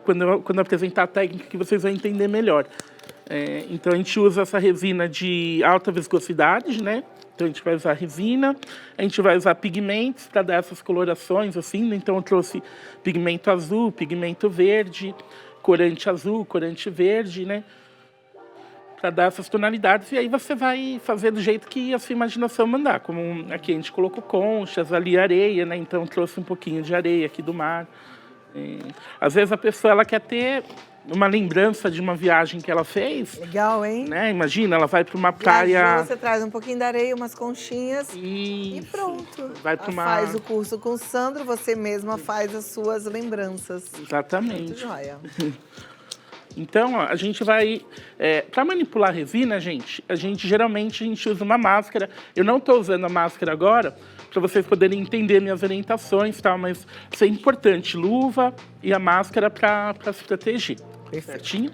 F: quando eu apresentar a técnica que vocês vão entender melhor. Então a gente usa essa resina de alta viscosidade, né? Então a gente vai usar resina, a gente vai usar pigmentos para dar essas colorações, assim, né? Então eu trouxe pigmento azul, pigmento verde, corante azul, corante verde, né? Para dar essas tonalidades, e aí você vai fazer do jeito que a sua imaginação mandar. Como aqui a gente colocou conchas, ali areia, né? Então trouxe um pouquinho de areia aqui do mar. Às vezes a pessoa ela quer ter uma lembrança de uma viagem que ela fez.
A: Legal, hein?
F: Né? Imagina, ela vai para uma praia.
A: Viajou, você traz um pouquinho de areia, umas conchinhas e pronto.
F: Vai para uma.
A: Faz o curso com o Sandro, você mesma faz as suas lembranças.
F: Exatamente.
A: Muito joia.
F: Então, ó, a gente vai... para manipular a resina, geralmente a gente usa uma máscara. Eu não estou usando a máscara agora, para vocês poderem entender minhas orientações, tá? Mas isso é importante, luva e a máscara para se proteger.
A: Perfeito.
F: Certinho?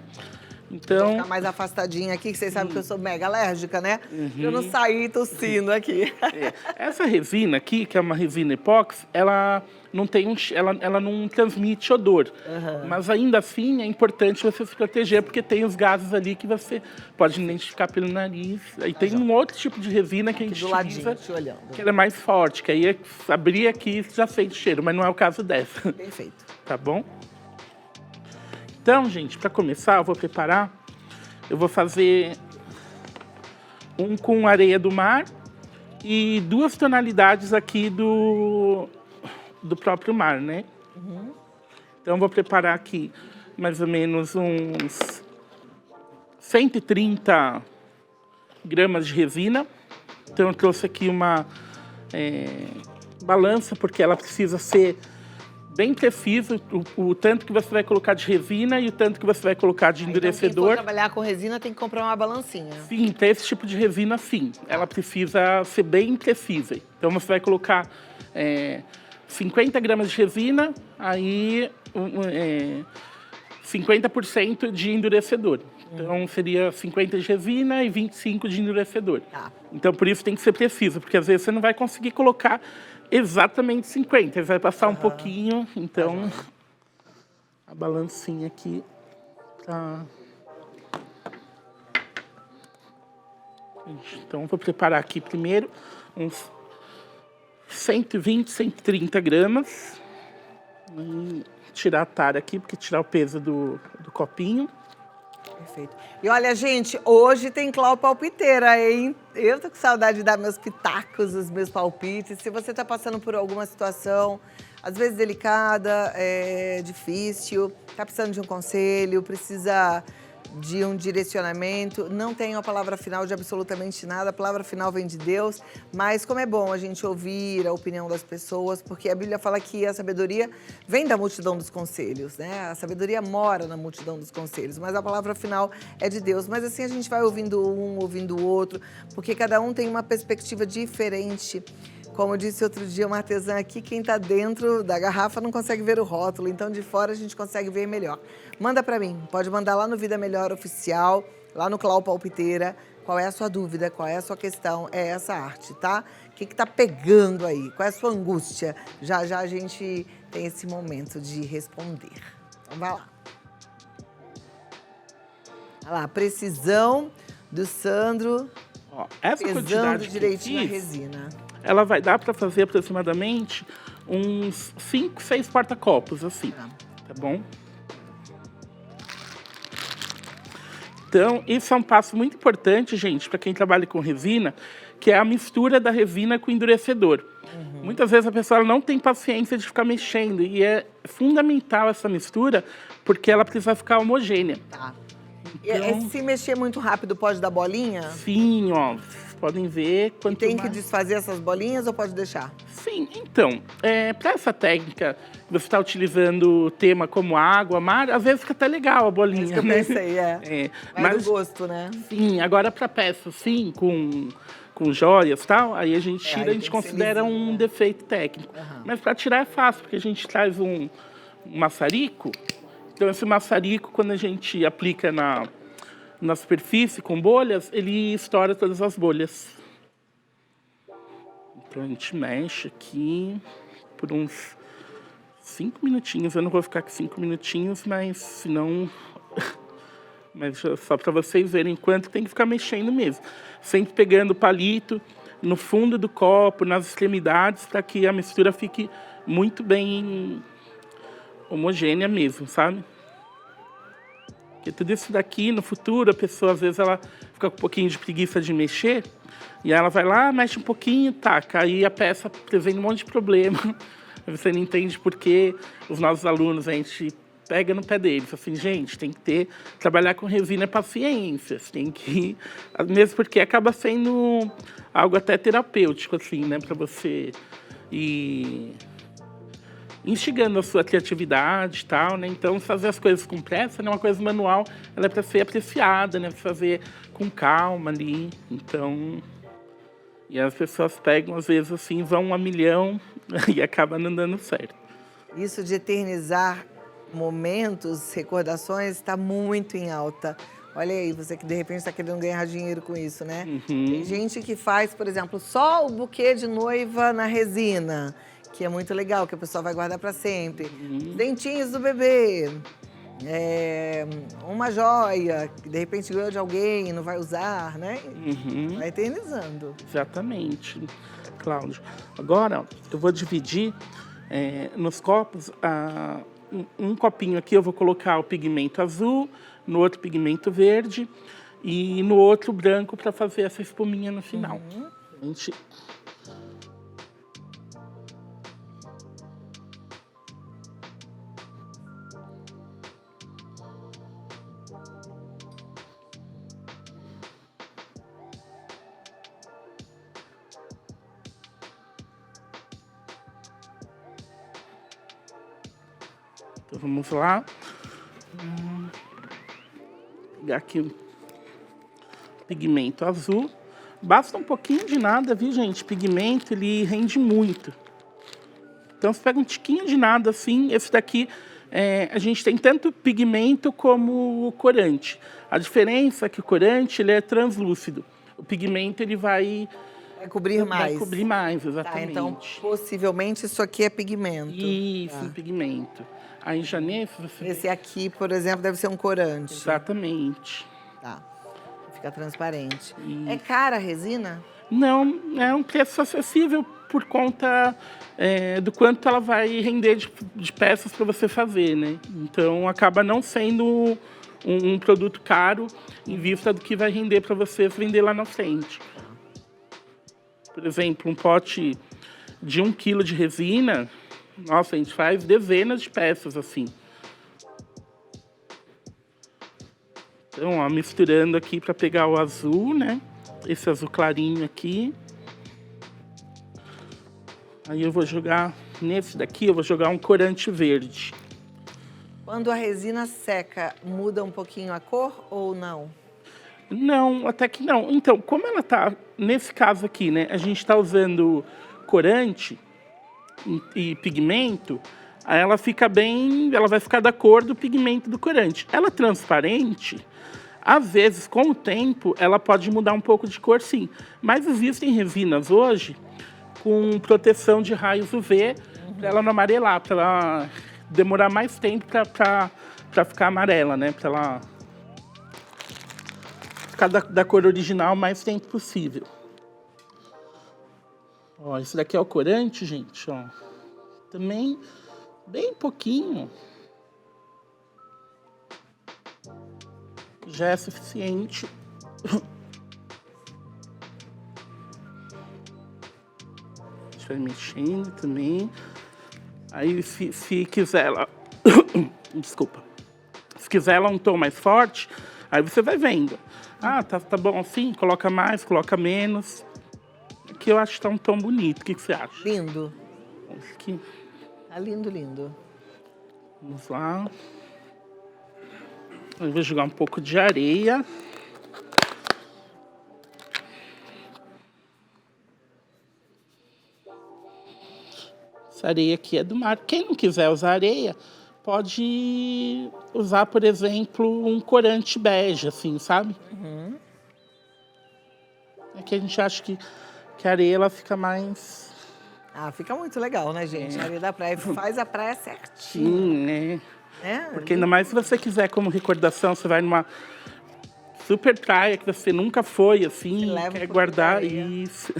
A: Vou
F: Então,
A: ficar mais afastadinha aqui, que vocês sabem que eu sou mega alérgica, né? Eu não saí tossindo aqui.
F: essa resina aqui, que é uma resina epóxi, ela não tem ela não transmite odor. Mas ainda assim é importante você se proteger, porque tem os gases ali que você pode identificar pelo nariz. Aí tem um outro tipo de resina que a gente
A: Do ladinho,
F: utiliza,
A: te olhando.
F: que ela é mais forte, que aí abrir aqui já sente o cheiro, mas não é o caso dessa.
A: Perfeito.
F: Tá bom? Então, gente, para começar, eu vou fazer um com areia do mar e 2 tonalidades aqui do próprio mar, né? Então, eu vou preparar aqui mais ou menos uns 130 gramas de resina. Então, eu trouxe aqui uma balança, porque ela precisa ser bem preciso, o tanto que você vai colocar de resina e o tanto que você vai colocar de
A: Então, quem
F: endurecedor.
A: for trabalhar com resina tem que comprar uma balancinha.
F: Sim, para esse tipo de resina, sim. Ela precisa ser bem precisa. Então, você vai colocar 50 gramas de resina, aí 50% de endurecedor. Então, seria 50 de resina e 25 de endurecedor.
A: Tá.
F: Então, por isso tem que ser preciso, porque às vezes você não vai conseguir colocar exatamente 50, vai passar um pouquinho. Então, a balancinha aqui tá... Então, vou preparar aqui primeiro uns 120, 130 gramas. E tirar a tara aqui, porque tirar o peso do copinho.
A: Perfeito. E olha, gente, hoje tem Clau Palpiteira, hein? Eu tô com saudade de dar meus pitacos, os meus palpites. Se você tá passando por alguma situação, às vezes delicada, difícil, tá precisando de um conselho, precisa de um direcionamento, não tenho a palavra final de absolutamente nada, a palavra final vem de Deus, mas como é bom a gente ouvir a opinião das pessoas, porque a Bíblia fala que a sabedoria vem da multidão dos conselhos, né? A sabedoria mora na multidão dos conselhos, mas a palavra final é de Deus. Mas assim a gente vai ouvindo um, ouvindo o outro, porque cada um tem uma perspectiva diferente. Como eu disse outro dia uma artesã aqui, quem está dentro da garrafa não consegue ver o rótulo, então de fora a gente consegue ver melhor. Manda para mim, pode mandar lá no Vida Melhor Oficial, lá no Clau Palpiteira, qual é a sua dúvida, qual é a sua questão, é essa arte, tá? O que tá pegando aí, qual é a sua angústia? Já já a gente tem esse momento de responder. Então vai lá. Olha lá, precisão do Sandro.
F: Ó, essa
A: Pesando
F: quantidade que eu
A: direitinho a
F: fiz,
A: resina.
F: ela vai dar para fazer aproximadamente uns 5, 6 porta-copos, assim, tá bom? Então, isso é um passo muito importante, gente, para quem trabalha com resina, que é a mistura da resina com o endurecedor. Muitas vezes a pessoa não tem paciência de ficar mexendo, e é fundamental essa mistura, porque ela precisa ficar homogênea.
A: Tá.
F: Então-
A: E se mexer muito rápido, pode dar bolinha?
F: Sim, ó, vocês podem ver
A: E
F: quanto
A: tem que
F: mais...
A: desfazer essas bolinhas ou pode deixar?
F: Sim, então, para essa técnica, você está utilizando tema como água, mar, às vezes fica até legal a bolinha,
A: Isso que eu
F: né?
A: pensei, Vai
F: mas,
A: do gosto, né?
F: sim, agora para peça, sim, com joias e tal, aí a gente tira,
A: aí
F: a gente
A: tem que ser
F: considera
A: lisinho,
F: um
A: né?
F: defeito técnico. Mas para tirar é fácil, porque a gente traz um maçarico, então esse maçarico, quando a gente aplica na superfície com bolhas, ele estoura todas as bolhas. Então a gente mexe aqui por uns 5 minutinhos. Eu não vou ficar aqui 5 minutinhos, mas senão... Mas só para vocês verem quanto tem que ficar mexendo mesmo. Sempre pegando o palito no fundo do copo, nas extremidades, para que a mistura fique muito bem homogênea mesmo, sabe? Porque tudo isso daqui, no futuro, a pessoa, às vezes, ela fica com um pouquinho de preguiça de mexer, e ela vai lá, mexe um pouquinho, taca, aí a peça apresenta um monte de problema. Você não entende por que os nossos alunos, a gente pega no pé deles, assim, gente, tem que trabalhar com resina é paciência, tem que, mesmo porque acaba sendo algo até terapêutico, assim, né, para você ir instigando a sua criatividade e tal, né? Então, fazer as coisas com pressa, né? Uma coisa manual, ela é para ser apreciada, né? Fazer com calma ali. Então, e as pessoas pegam, às vezes, assim, vão a milhão e acaba não dando certo.
A: Isso de eternizar momentos, recordações, está muito em alta. Olha aí, você que de repente está querendo ganhar dinheiro com isso, né? Tem gente que faz, por exemplo, só o buquê de noiva na resina, que é muito legal, que a pessoa vai guardar para sempre. Os dentinhos do bebê, uma joia, que de repente ganhou de alguém e não vai usar, né? Vai eternizando.
F: Exatamente, Cláudio. Agora, ó, eu vou dividir nos copos, um copinho aqui eu vou colocar o pigmento azul, no outro pigmento verde e no outro branco para fazer essa espuminha no final. A gente... Então vamos lá. Pegar aqui o pigmento azul. Basta um pouquinho de nada, viu, gente? Pigmento, ele rende muito. Então você pega um tiquinho de nada assim. Esse daqui, a gente tem tanto pigmento como corante. A diferença é que o corante, ele é translúcido. O pigmento, ele vai...
A: Vai cobrir mais.
F: Vai cobrir mais,
A: Tá,
F: exatamente.
A: então, possivelmente, isso aqui é pigmento.
F: Isso, pigmento. Aí já nesse você...
A: Esse aqui, por exemplo, deve ser um corante.
F: Exatamente.
A: Tá. Fica transparente. É cara a resina?
F: Não, é um preço acessível por conta do quanto ela vai render de peças para você fazer, né? Então, acaba não sendo um produto caro em vista do que vai render para você vender lá na frente. Por exemplo, um pote de 1 quilo de resina, nossa, a gente faz dezenas de peças assim. Então, ó, misturando aqui para pegar o azul, né? Esse azul clarinho aqui. Aí eu vou jogar, nesse daqui, eu vou jogar um corante verde.
A: Quando a resina seca, muda um pouquinho a cor ou não?
F: Não, até que não. Então, como ela tá, nesse caso aqui, né? A gente está usando corante e pigmento, aí ela fica bem, ela vai ficar da cor do pigmento do corante. Ela é transparente, às vezes, com o tempo, ela pode mudar um pouco de cor, sim. Mas existem resinas hoje com proteção de raios UV para ela não amarelar, para ela demorar mais tempo para ficar amarela, né? Para ela... ficar da cor original o mais tempo possível. Ó, esse daqui é o corante, gente, ó. Também bem pouquinho. Já é suficiente. A gente vai mexendo também. Aí, se quiser ela... Desculpa. Se quiser ela um tom mais forte, aí você vai vendo. Ah, tá bom assim, coloca mais, coloca menos. Aqui eu acho que tá um tom bonito. O que você acha?
A: Lindo.
F: Aqui.
A: Tá lindo, lindo.
F: Vamos lá. Eu vou jogar um pouco de areia. Essa areia aqui é do mar. Quem não quiser usar areia, pode usar, por exemplo, um corante bege, assim, sabe? É que a gente acha que a areia ela fica mais...
A: Ah, fica muito legal, né, gente? A areia da praia faz a praia certinho.
F: Sim, né?
A: É,
F: Porque ainda mais se você quiser como recordação, você vai numa super praia que você nunca foi, assim,
A: leva um
F: quer
A: pouquinho
F: guardar
A: de areia.
F: isso.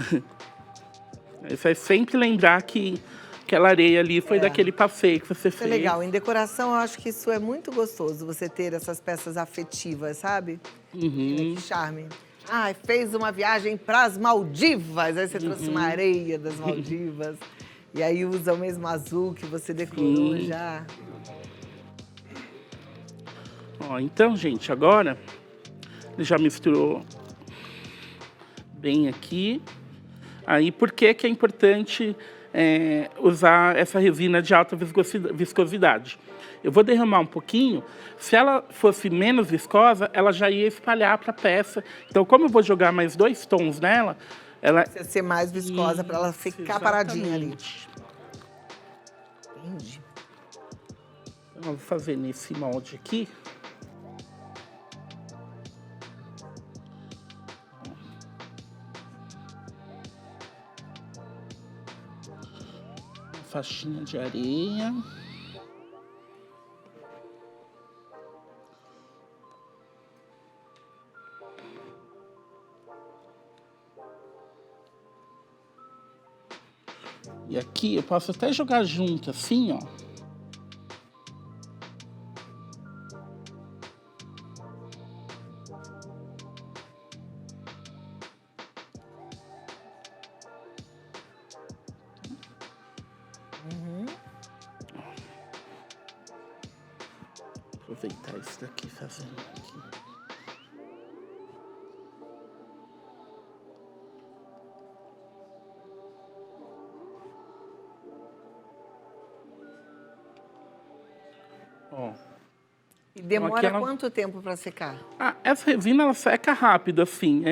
F: Aí você vai sempre lembrar que aquela areia ali foi daquele passeio que você
A: Isso é
F: fez.
A: legal. Em decoração, eu acho que isso é muito gostoso, você ter essas peças afetivas, sabe?
F: Uhum.
A: Que charme. Ah, fez uma viagem para as Maldivas, aí você trouxe uma areia das Maldivas. E aí usa o mesmo azul que você decorou já.
F: Ó, então, gente, agora ele já misturou bem aqui. Aí, por que é importante usar essa resina de alta viscosidade? Eu vou derramar um pouquinho. Se ela fosse menos viscosa, ela já ia espalhar para a peça. Então, como eu vou jogar mais 2 tons nela, ela...
A: Precisa ser mais viscosa para ela ficar paradinha ali.
F: Exatamente.
A: Entendi.
F: Então, eu vou fazer nesse molde aqui. Uma faixinha de areia. E aqui eu posso até jogar junto, assim, ó. Aproveitar isso daqui, fazendo aqui. Ó.
A: E demora
F: Aqui ela-
A: quanto tempo para secar?
F: Ah, essa resina ela seca rápido, assim.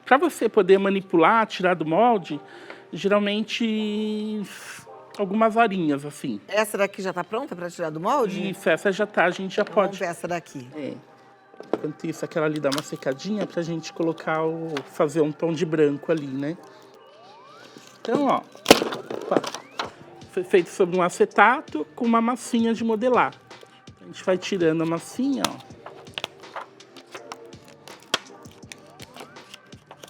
F: Para você poder manipular, tirar do molde, geralmente algumas horinhas, assim.
A: Essa daqui já está pronta para tirar do molde?
F: Isso, essa já tá, a gente já
A: Então vamos
F: pode.
A: ver essa daqui.
F: Enquanto isso, aquela ali dá uma secadinha pra gente colocar fazer um tom de branco ali, né? Então, ó, opa, foi feito sobre um acetato com uma massinha de modelar. A gente vai tirando a massinha, ó.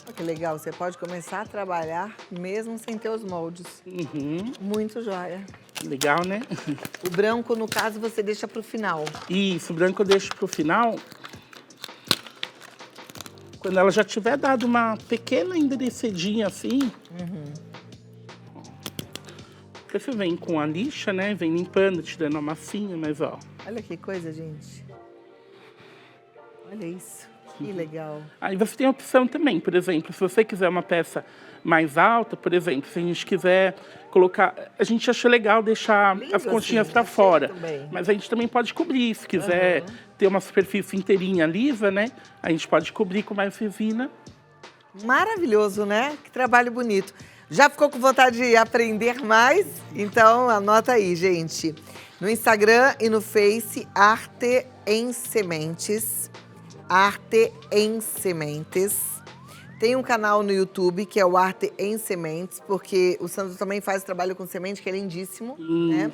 A: Olha que legal, você pode começar a trabalhar mesmo sem ter os moldes. Muito joia.
F: Legal, né?
A: O branco, no caso, você deixa para o final.
F: Isso, o branco eu deixo pro final. Quando ela já tiver dado uma pequena endurecidinha assim. Porque você vem com a lixa, né? Vem limpando, tirando a massinha, mas ó.
A: Olha que coisa, gente. Olha isso. Que legal.
F: Aí você tem a opção também, por exemplo, se você quiser uma peça mais alta, por exemplo, se a gente quiser colocar... A gente acha legal deixar
A: Lindo
F: as conchinhas
A: assim,
F: para
A: achei
F: fora.
A: também.
F: Mas a gente também pode cobrir, se quiser ter uma superfície inteirinha lisa, né? A gente pode cobrir com mais resina.
A: Maravilhoso, né? Que trabalho bonito. Já ficou com vontade de aprender mais? Então, anota aí, gente. No Instagram e no Face, Arte em Sementes. Arte em Sementes. Tem um canal no YouTube que é o Arte em Sementes, porque o Sandro também faz trabalho com semente, que é lindíssimo, né?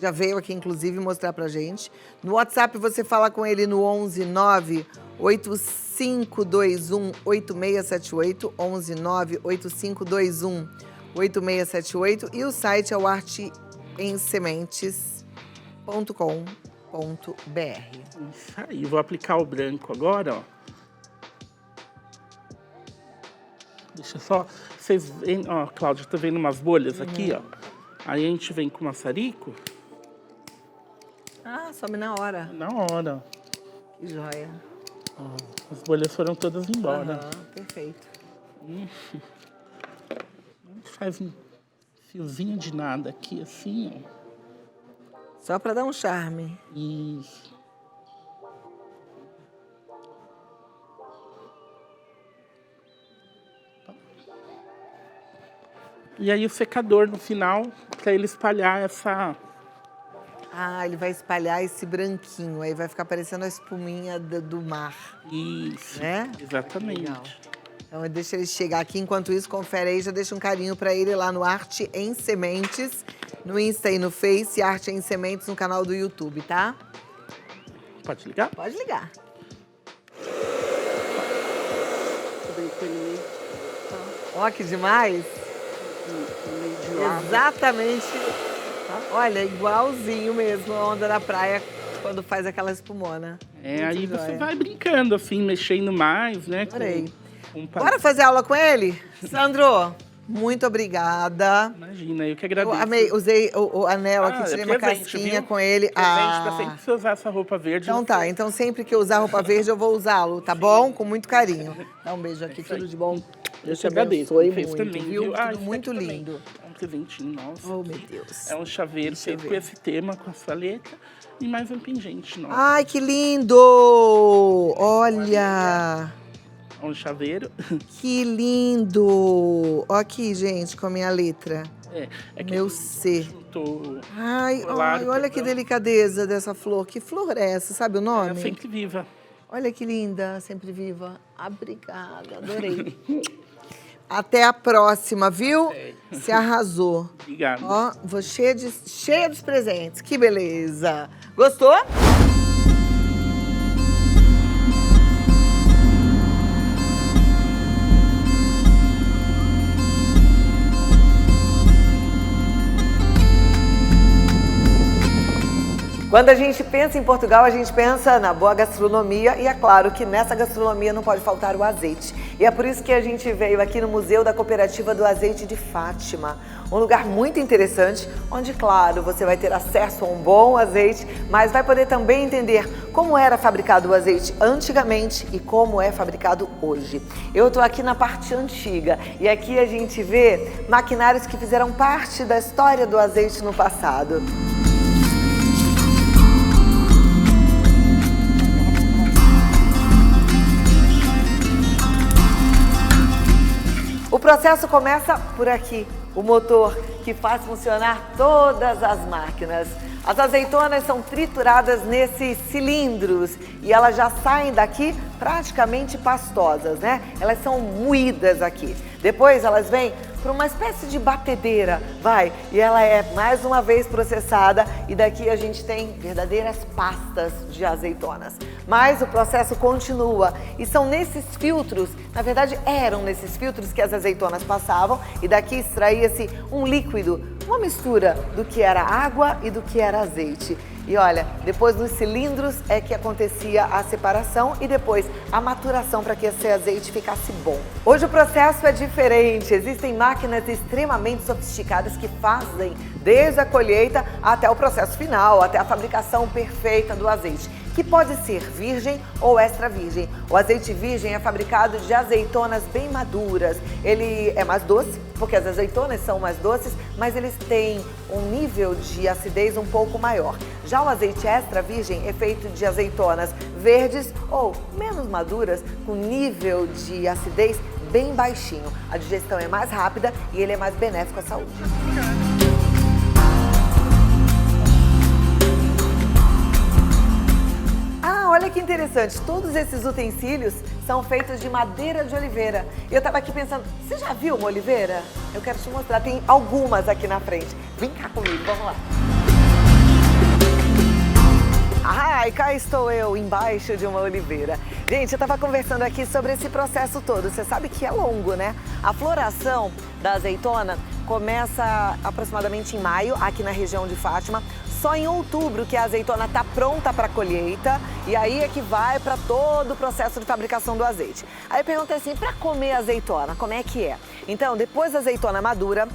A: Já veio aqui, inclusive, mostrar pra gente. No WhatsApp, você fala com ele no 11 9 8521 8678, 11 9 8521 8678, e o site é o arteemsementes.com.br.
F: Isso aí, vou aplicar o branco agora, ó. Deixa só, vocês veem, ó, Cláudia, tá vendo umas bolhas aqui, ó? Aí a gente vem com o maçarico.
A: Ah, some na hora.
F: Na hora.
A: Que joia.
F: Ó, as bolhas foram todas embora.
A: Aham, perfeito.
F: A gente faz um fiozinho de nada aqui, assim, ó.
A: Só pra dar um charme.
F: Isso. E aí o secador no final, para ele espalhar essa...
A: Ah, ele vai espalhar esse branquinho, aí vai ficar parecendo a espuminha do mar,
F: Isso,
A: né?
F: exatamente.
A: Legal. Então deixa ele chegar aqui, enquanto isso, confere aí, já deixa um carinho pra ele lá no Arte em Sementes, no Insta e no Face, Arte em Sementes no canal do YouTube, tá?
F: Pode ligar?
A: Pode ligar. Ó, que demais. Exatamente. Olha, igualzinho mesmo a onda da praia quando faz aquela espumona.
F: É, aí
A: Muito
F: você
A: joia.
F: vai brincando, assim, mexendo mais, né?
A: Adorei.
F: com
A: Bora fazer aula com ele? Sandro, muito obrigada.
F: Imagina, eu que
A: Eu
F: agradeço.
A: amei, usei o anel aqui, tirei uma
F: presente,
A: casquinha
F: viu?
A: com ele.
F: Presente pra sempre você usar essa roupa verde.
A: Então tá, então sempre que eu usar roupa verde eu vou usá-lo, tá bom? Com muito carinho. Dá um beijo aqui, tudo de bom.
F: Eu
A: te
F: te agradeço.
A: abençoe
F: Fez
A: muito,
F: também,
A: viu?
F: viu?
A: Tudo
F: Isso
A: muito
F: aqui também.
A: lindo.
F: É um presentinho, nossa.
A: Oh, meu Deus.
F: É um chaveiro
A: Deixa eu
F: feito
A: ver.
F: com esse tema, com a sua letra. E mais um pingente nosso.
A: Ai, que lindo! Olha!
F: Um chaveiro.
A: Que lindo! Ó aqui, gente, com a minha letra.
F: É que
A: Meu C.
F: juntou
A: Ai,
F: colar,
A: ai, olha que
F: cordão.
A: delicadeza dessa flor. Que flor é essa? Sabe o
F: É
A: nome?
F: sempre viva.
A: Olha que linda, sempre viva. Obrigada, adorei. Até a próxima, viu? Você arrasou.
F: Obrigado.
A: Ó, vou cheia dos presentes. Que beleza. Gostou? Quando a gente pensa em Portugal, a gente pensa na boa gastronomia e é claro que nessa gastronomia não pode faltar o azeite. E é por isso que a gente veio aqui no Museu da Cooperativa do Azeite de Fátima, um lugar muito interessante, onde, claro, você vai ter acesso a um bom azeite, mas vai poder também entender como era fabricado o azeite antigamente e como é fabricado hoje. Eu estou aqui na parte antiga e aqui a gente vê maquinários que fizeram parte da história do azeite no passado. O processo começa por aqui, o motor que faz funcionar todas as máquinas. As azeitonas são trituradas nesses cilindros e elas já saem daqui praticamente pastosas, né? Elas são moídas aqui. Depois elas vêm para uma espécie de batedeira, e ela é mais uma vez processada e daqui a gente tem verdadeiras pastas de azeitonas. Mas o processo continua e são nesses filtros, na verdade eram nesses filtros que as azeitonas passavam e daqui extraía-se um líquido, uma mistura do que era água e do que era azeite. E olha, depois nos cilindros é que acontecia a separação e depois a maturação para que esse azeite ficasse bom. Hoje o processo é diferente, existem máquinas extremamente sofisticadas que fazem desde a colheita até o processo final, até a fabricação perfeita do azeite, que pode ser virgem ou extra virgem. O azeite virgem é fabricado de azeitonas bem maduras, ele é mais doce, porque as azeitonas são mais doces, mas eles têm um nível de acidez um pouco maior. Já o azeite extra virgem é feito de azeitonas verdes ou menos maduras, com nível de acidez bem baixinho. A digestão é mais rápida e ele é mais benéfico à saúde. Olha olha que interessante, todos esses utensílios são feitos de madeira de oliveira. E eu tava aqui pensando, você já viu uma oliveira? Eu quero te mostrar, tem algumas aqui na frente. Vem cá comigo, vamos lá. Ai, cá estou eu, embaixo de uma oliveira. Gente, eu tava conversando aqui sobre esse processo todo. Você sabe que é longo, né? A floração da azeitona começa aproximadamente em maio, aqui na região de Fátima. Só em outubro que a azeitona está pronta para colheita e aí é que vai para todo o processo de fabricação do azeite. Aí eu perguntei assim, para comer azeitona, como é que é? Então, depois da azeitona madura,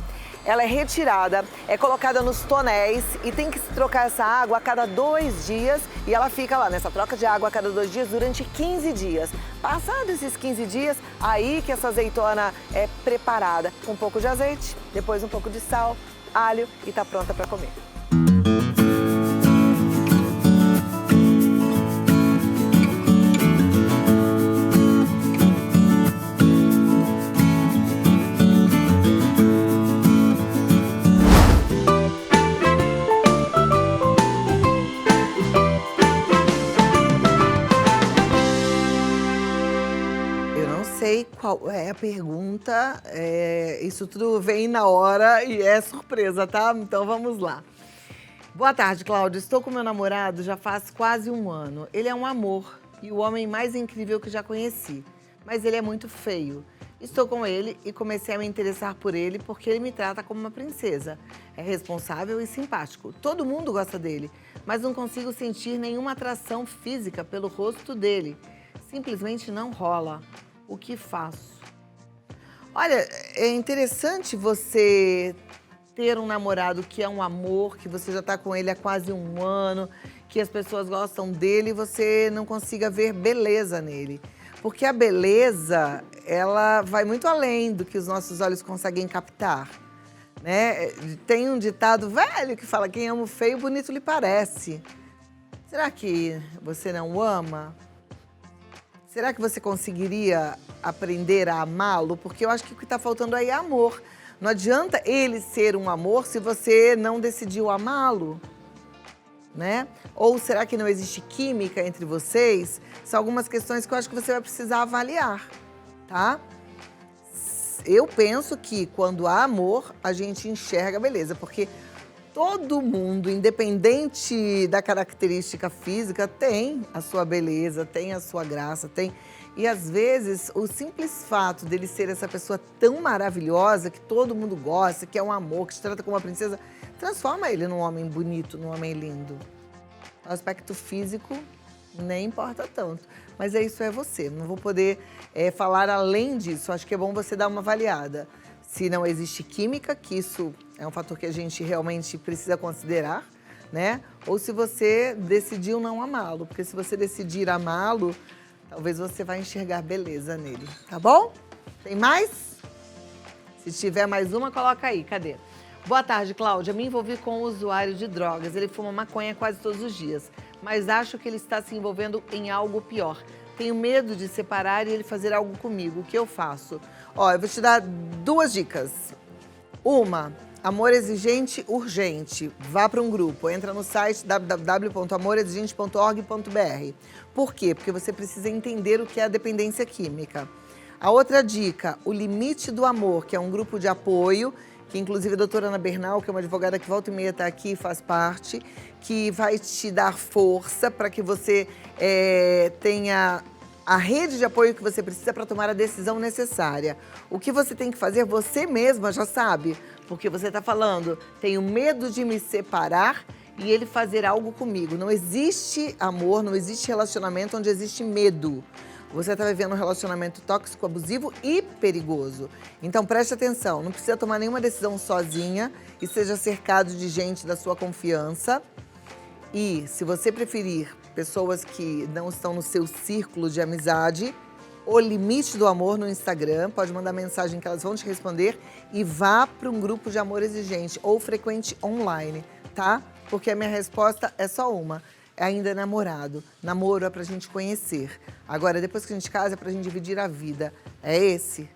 A: ela é retirada, é colocada nos tonéis e tem que se trocar essa água a cada 2 dias e ela fica lá nessa troca de água a cada 2 dias durante 15 dias. Passados esses 15 dias, aí que essa azeitona é preparada com um pouco de azeite, depois um pouco de sal, alho e está pronta para comer. Qual é a pergunta? Isso tudo vem na hora e é surpresa, tá? Então vamos lá. Boa tarde, Cláudia. Estou com meu namorado já faz quase 1 ano. Ele é um amor e o homem mais incrível que já conheci. Mas ele é muito feio. Estou com ele e comecei a me interessar por ele porque ele me trata como uma princesa. É responsável e simpático. Todo mundo gosta dele, mas não consigo sentir nenhuma atração física pelo rosto dele. Simplesmente não rola. O que faço? Olha, é interessante você ter um namorado que é um amor, que você já está com ele há quase 1 ano, que as pessoas gostam dele e você não consiga ver beleza nele. Porque a beleza, ela vai muito além do que os nossos olhos conseguem captar, né? Tem um ditado velho que fala, quem ama o feio, bonito lhe parece. Será que você não o ama? Será que você conseguiria aprender a amá-lo? Porque eu acho que o que está faltando aí é amor. Não adianta ele ser um amor se você não decidiu amá-lo, né? Ou será que não existe química entre vocês? São algumas questões que eu acho que você vai precisar avaliar, tá? Eu penso que quando há amor, a gente enxerga a beleza, porque todo mundo, independente da característica física, tem a sua beleza, tem a sua graça, tem... E às vezes, o simples fato dele ser essa pessoa tão maravilhosa, que todo mundo gosta, que é um amor, que te trata como uma princesa, transforma ele num homem bonito, num homem lindo. O aspecto físico nem importa tanto. Mas isso é você, não vou poder falar além disso. Acho que é bom você dar uma avaliada. Se não existe química, que isso é um fator que a gente realmente precisa considerar, né? Ou se você decidiu não amá-lo, porque se você decidir amá-lo, talvez você vai enxergar beleza nele, tá bom? Tem mais? Se tiver mais uma, coloca aí, cadê? Boa tarde, Cláudia. Me envolvi com um usuário de drogas. Ele fuma maconha quase todos os dias, mas acho que ele está se envolvendo em algo pior. Tenho medo de separar e ele fazer algo comigo. O que eu faço? Ó, eu vou te dar 2 dicas. Uma, amor exigente urgente. Vá para um grupo. Entra no site www.amorexigente.org.br. Por quê? Porque você precisa entender o que é a dependência química. A outra dica, o Limite do Amor, que é um grupo de apoio, que inclusive a doutora Ana Bernal, que é uma advogada que volta e meia está aqui, faz parte, que vai te dar força para que você tenha a rede de apoio que você precisa para tomar a decisão necessária. O que você tem que fazer, você mesma já sabe, porque você está falando, tenho medo de me separar e ele fazer algo comigo. Não existe amor, não existe relacionamento onde existe medo. Você está vivendo um relacionamento tóxico, abusivo e perigoso. Então preste atenção, não precisa tomar nenhuma decisão sozinha e seja cercado de gente da sua confiança. E se você preferir pessoas que não estão no seu círculo de amizade, o Limite do Amor no Instagram, pode mandar mensagem que elas vão te responder e vá para um grupo de amor exigente ou frequente online, tá? Porque a minha resposta é só uma. Ainda é namorado. Namoro é pra gente conhecer. Agora, depois que a gente casa, é pra gente dividir a vida. É esse?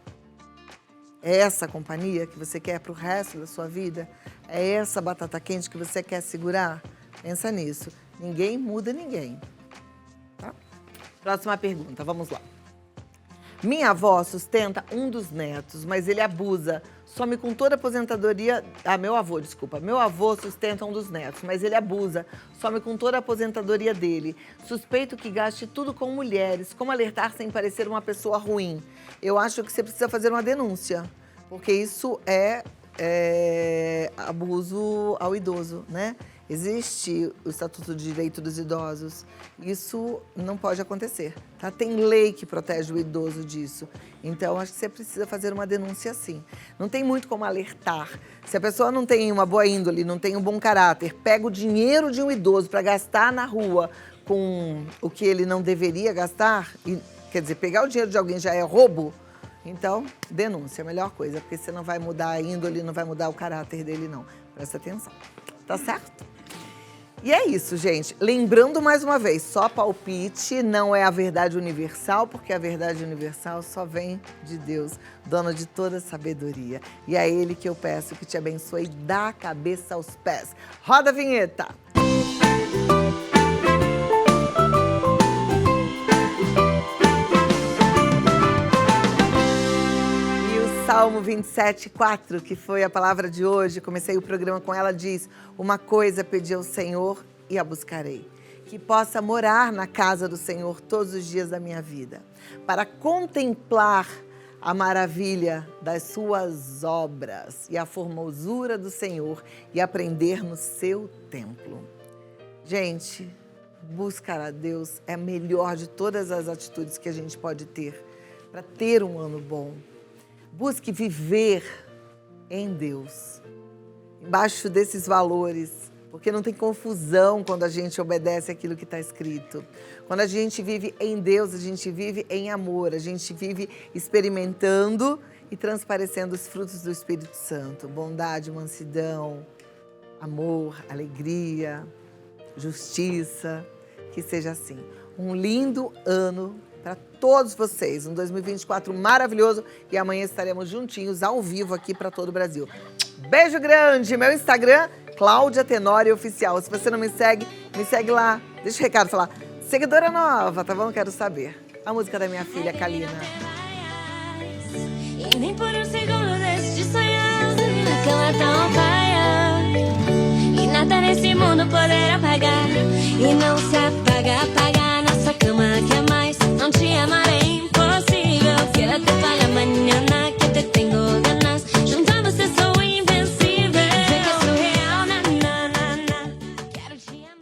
A: É essa companhia que você quer pro resto da sua vida? É essa batata quente que você quer segurar? Pensa nisso. Ninguém muda ninguém. Tá? Próxima pergunta, vamos lá. Minha avó sustenta um dos netos, mas ele abusa. Some com toda a aposentadoria... meu avô, desculpa. Meu avô sustenta um dos netos, mas ele abusa. Some com toda a aposentadoria dele. Suspeito que gaste tudo com mulheres. Como alertar sem parecer uma pessoa ruim? Eu acho que você precisa fazer uma denúncia, porque isso é abuso ao idoso, né? Existe o Estatuto de Direito dos Idosos. Isso não pode acontecer, tá? Tem lei que protege o idoso disso. Então, acho que você precisa fazer uma denúncia sim. Não tem muito como alertar. Se a pessoa não tem uma boa índole, não tem um bom caráter, pega o dinheiro de um idoso para gastar na rua com o que ele não deveria gastar, quer dizer, pegar o dinheiro de alguém já é roubo, então, denúncia é a melhor coisa, porque você não vai mudar a índole, não vai mudar o caráter dele, não. Presta atenção. Tá certo? E é isso, gente. Lembrando mais uma vez, só palpite não é a verdade universal, porque a verdade universal só vem de Deus, dono de toda sabedoria. E é Ele que eu peço que te abençoe da cabeça aos pés. Roda a vinheta! Salmo 27:4, que foi a palavra de hoje, comecei o programa com ela, diz: uma coisa pedi ao Senhor e a buscarei, que possa morar na casa do Senhor todos os dias da minha vida, para contemplar a maravilha das suas obras e a formosura do Senhor e aprender no seu templo. Gente, buscar a Deus é a melhor de todas as atitudes que a gente pode ter para ter um ano bom. Busque viver em Deus, embaixo desses valores, porque não tem confusão quando a gente obedece aquilo que está escrito. Quando a gente vive em Deus, a gente vive em amor, a gente vive experimentando e transparecendo os frutos do Espírito Santo. Bondade, mansidão, amor, alegria, justiça, que seja assim. Um lindo ano para todos vocês, um 2024 maravilhoso e amanhã estaremos juntinhos, ao vivo aqui para todo o Brasil. Beijo grande! Meu Instagram, Cláudia Tenório Oficial. Se você não me segue lá. Deixa o recado, falar, seguidora nova, tá bom? Quero saber. A música da minha filha, Kalina.
G: E nem por um segundo deixe de sonhar na cama tão paia. E nada nesse mundo poderá apagar. E não se apaga, apaga a nossa cama que é mais. Não te amar é impossível. Quédate para mañana.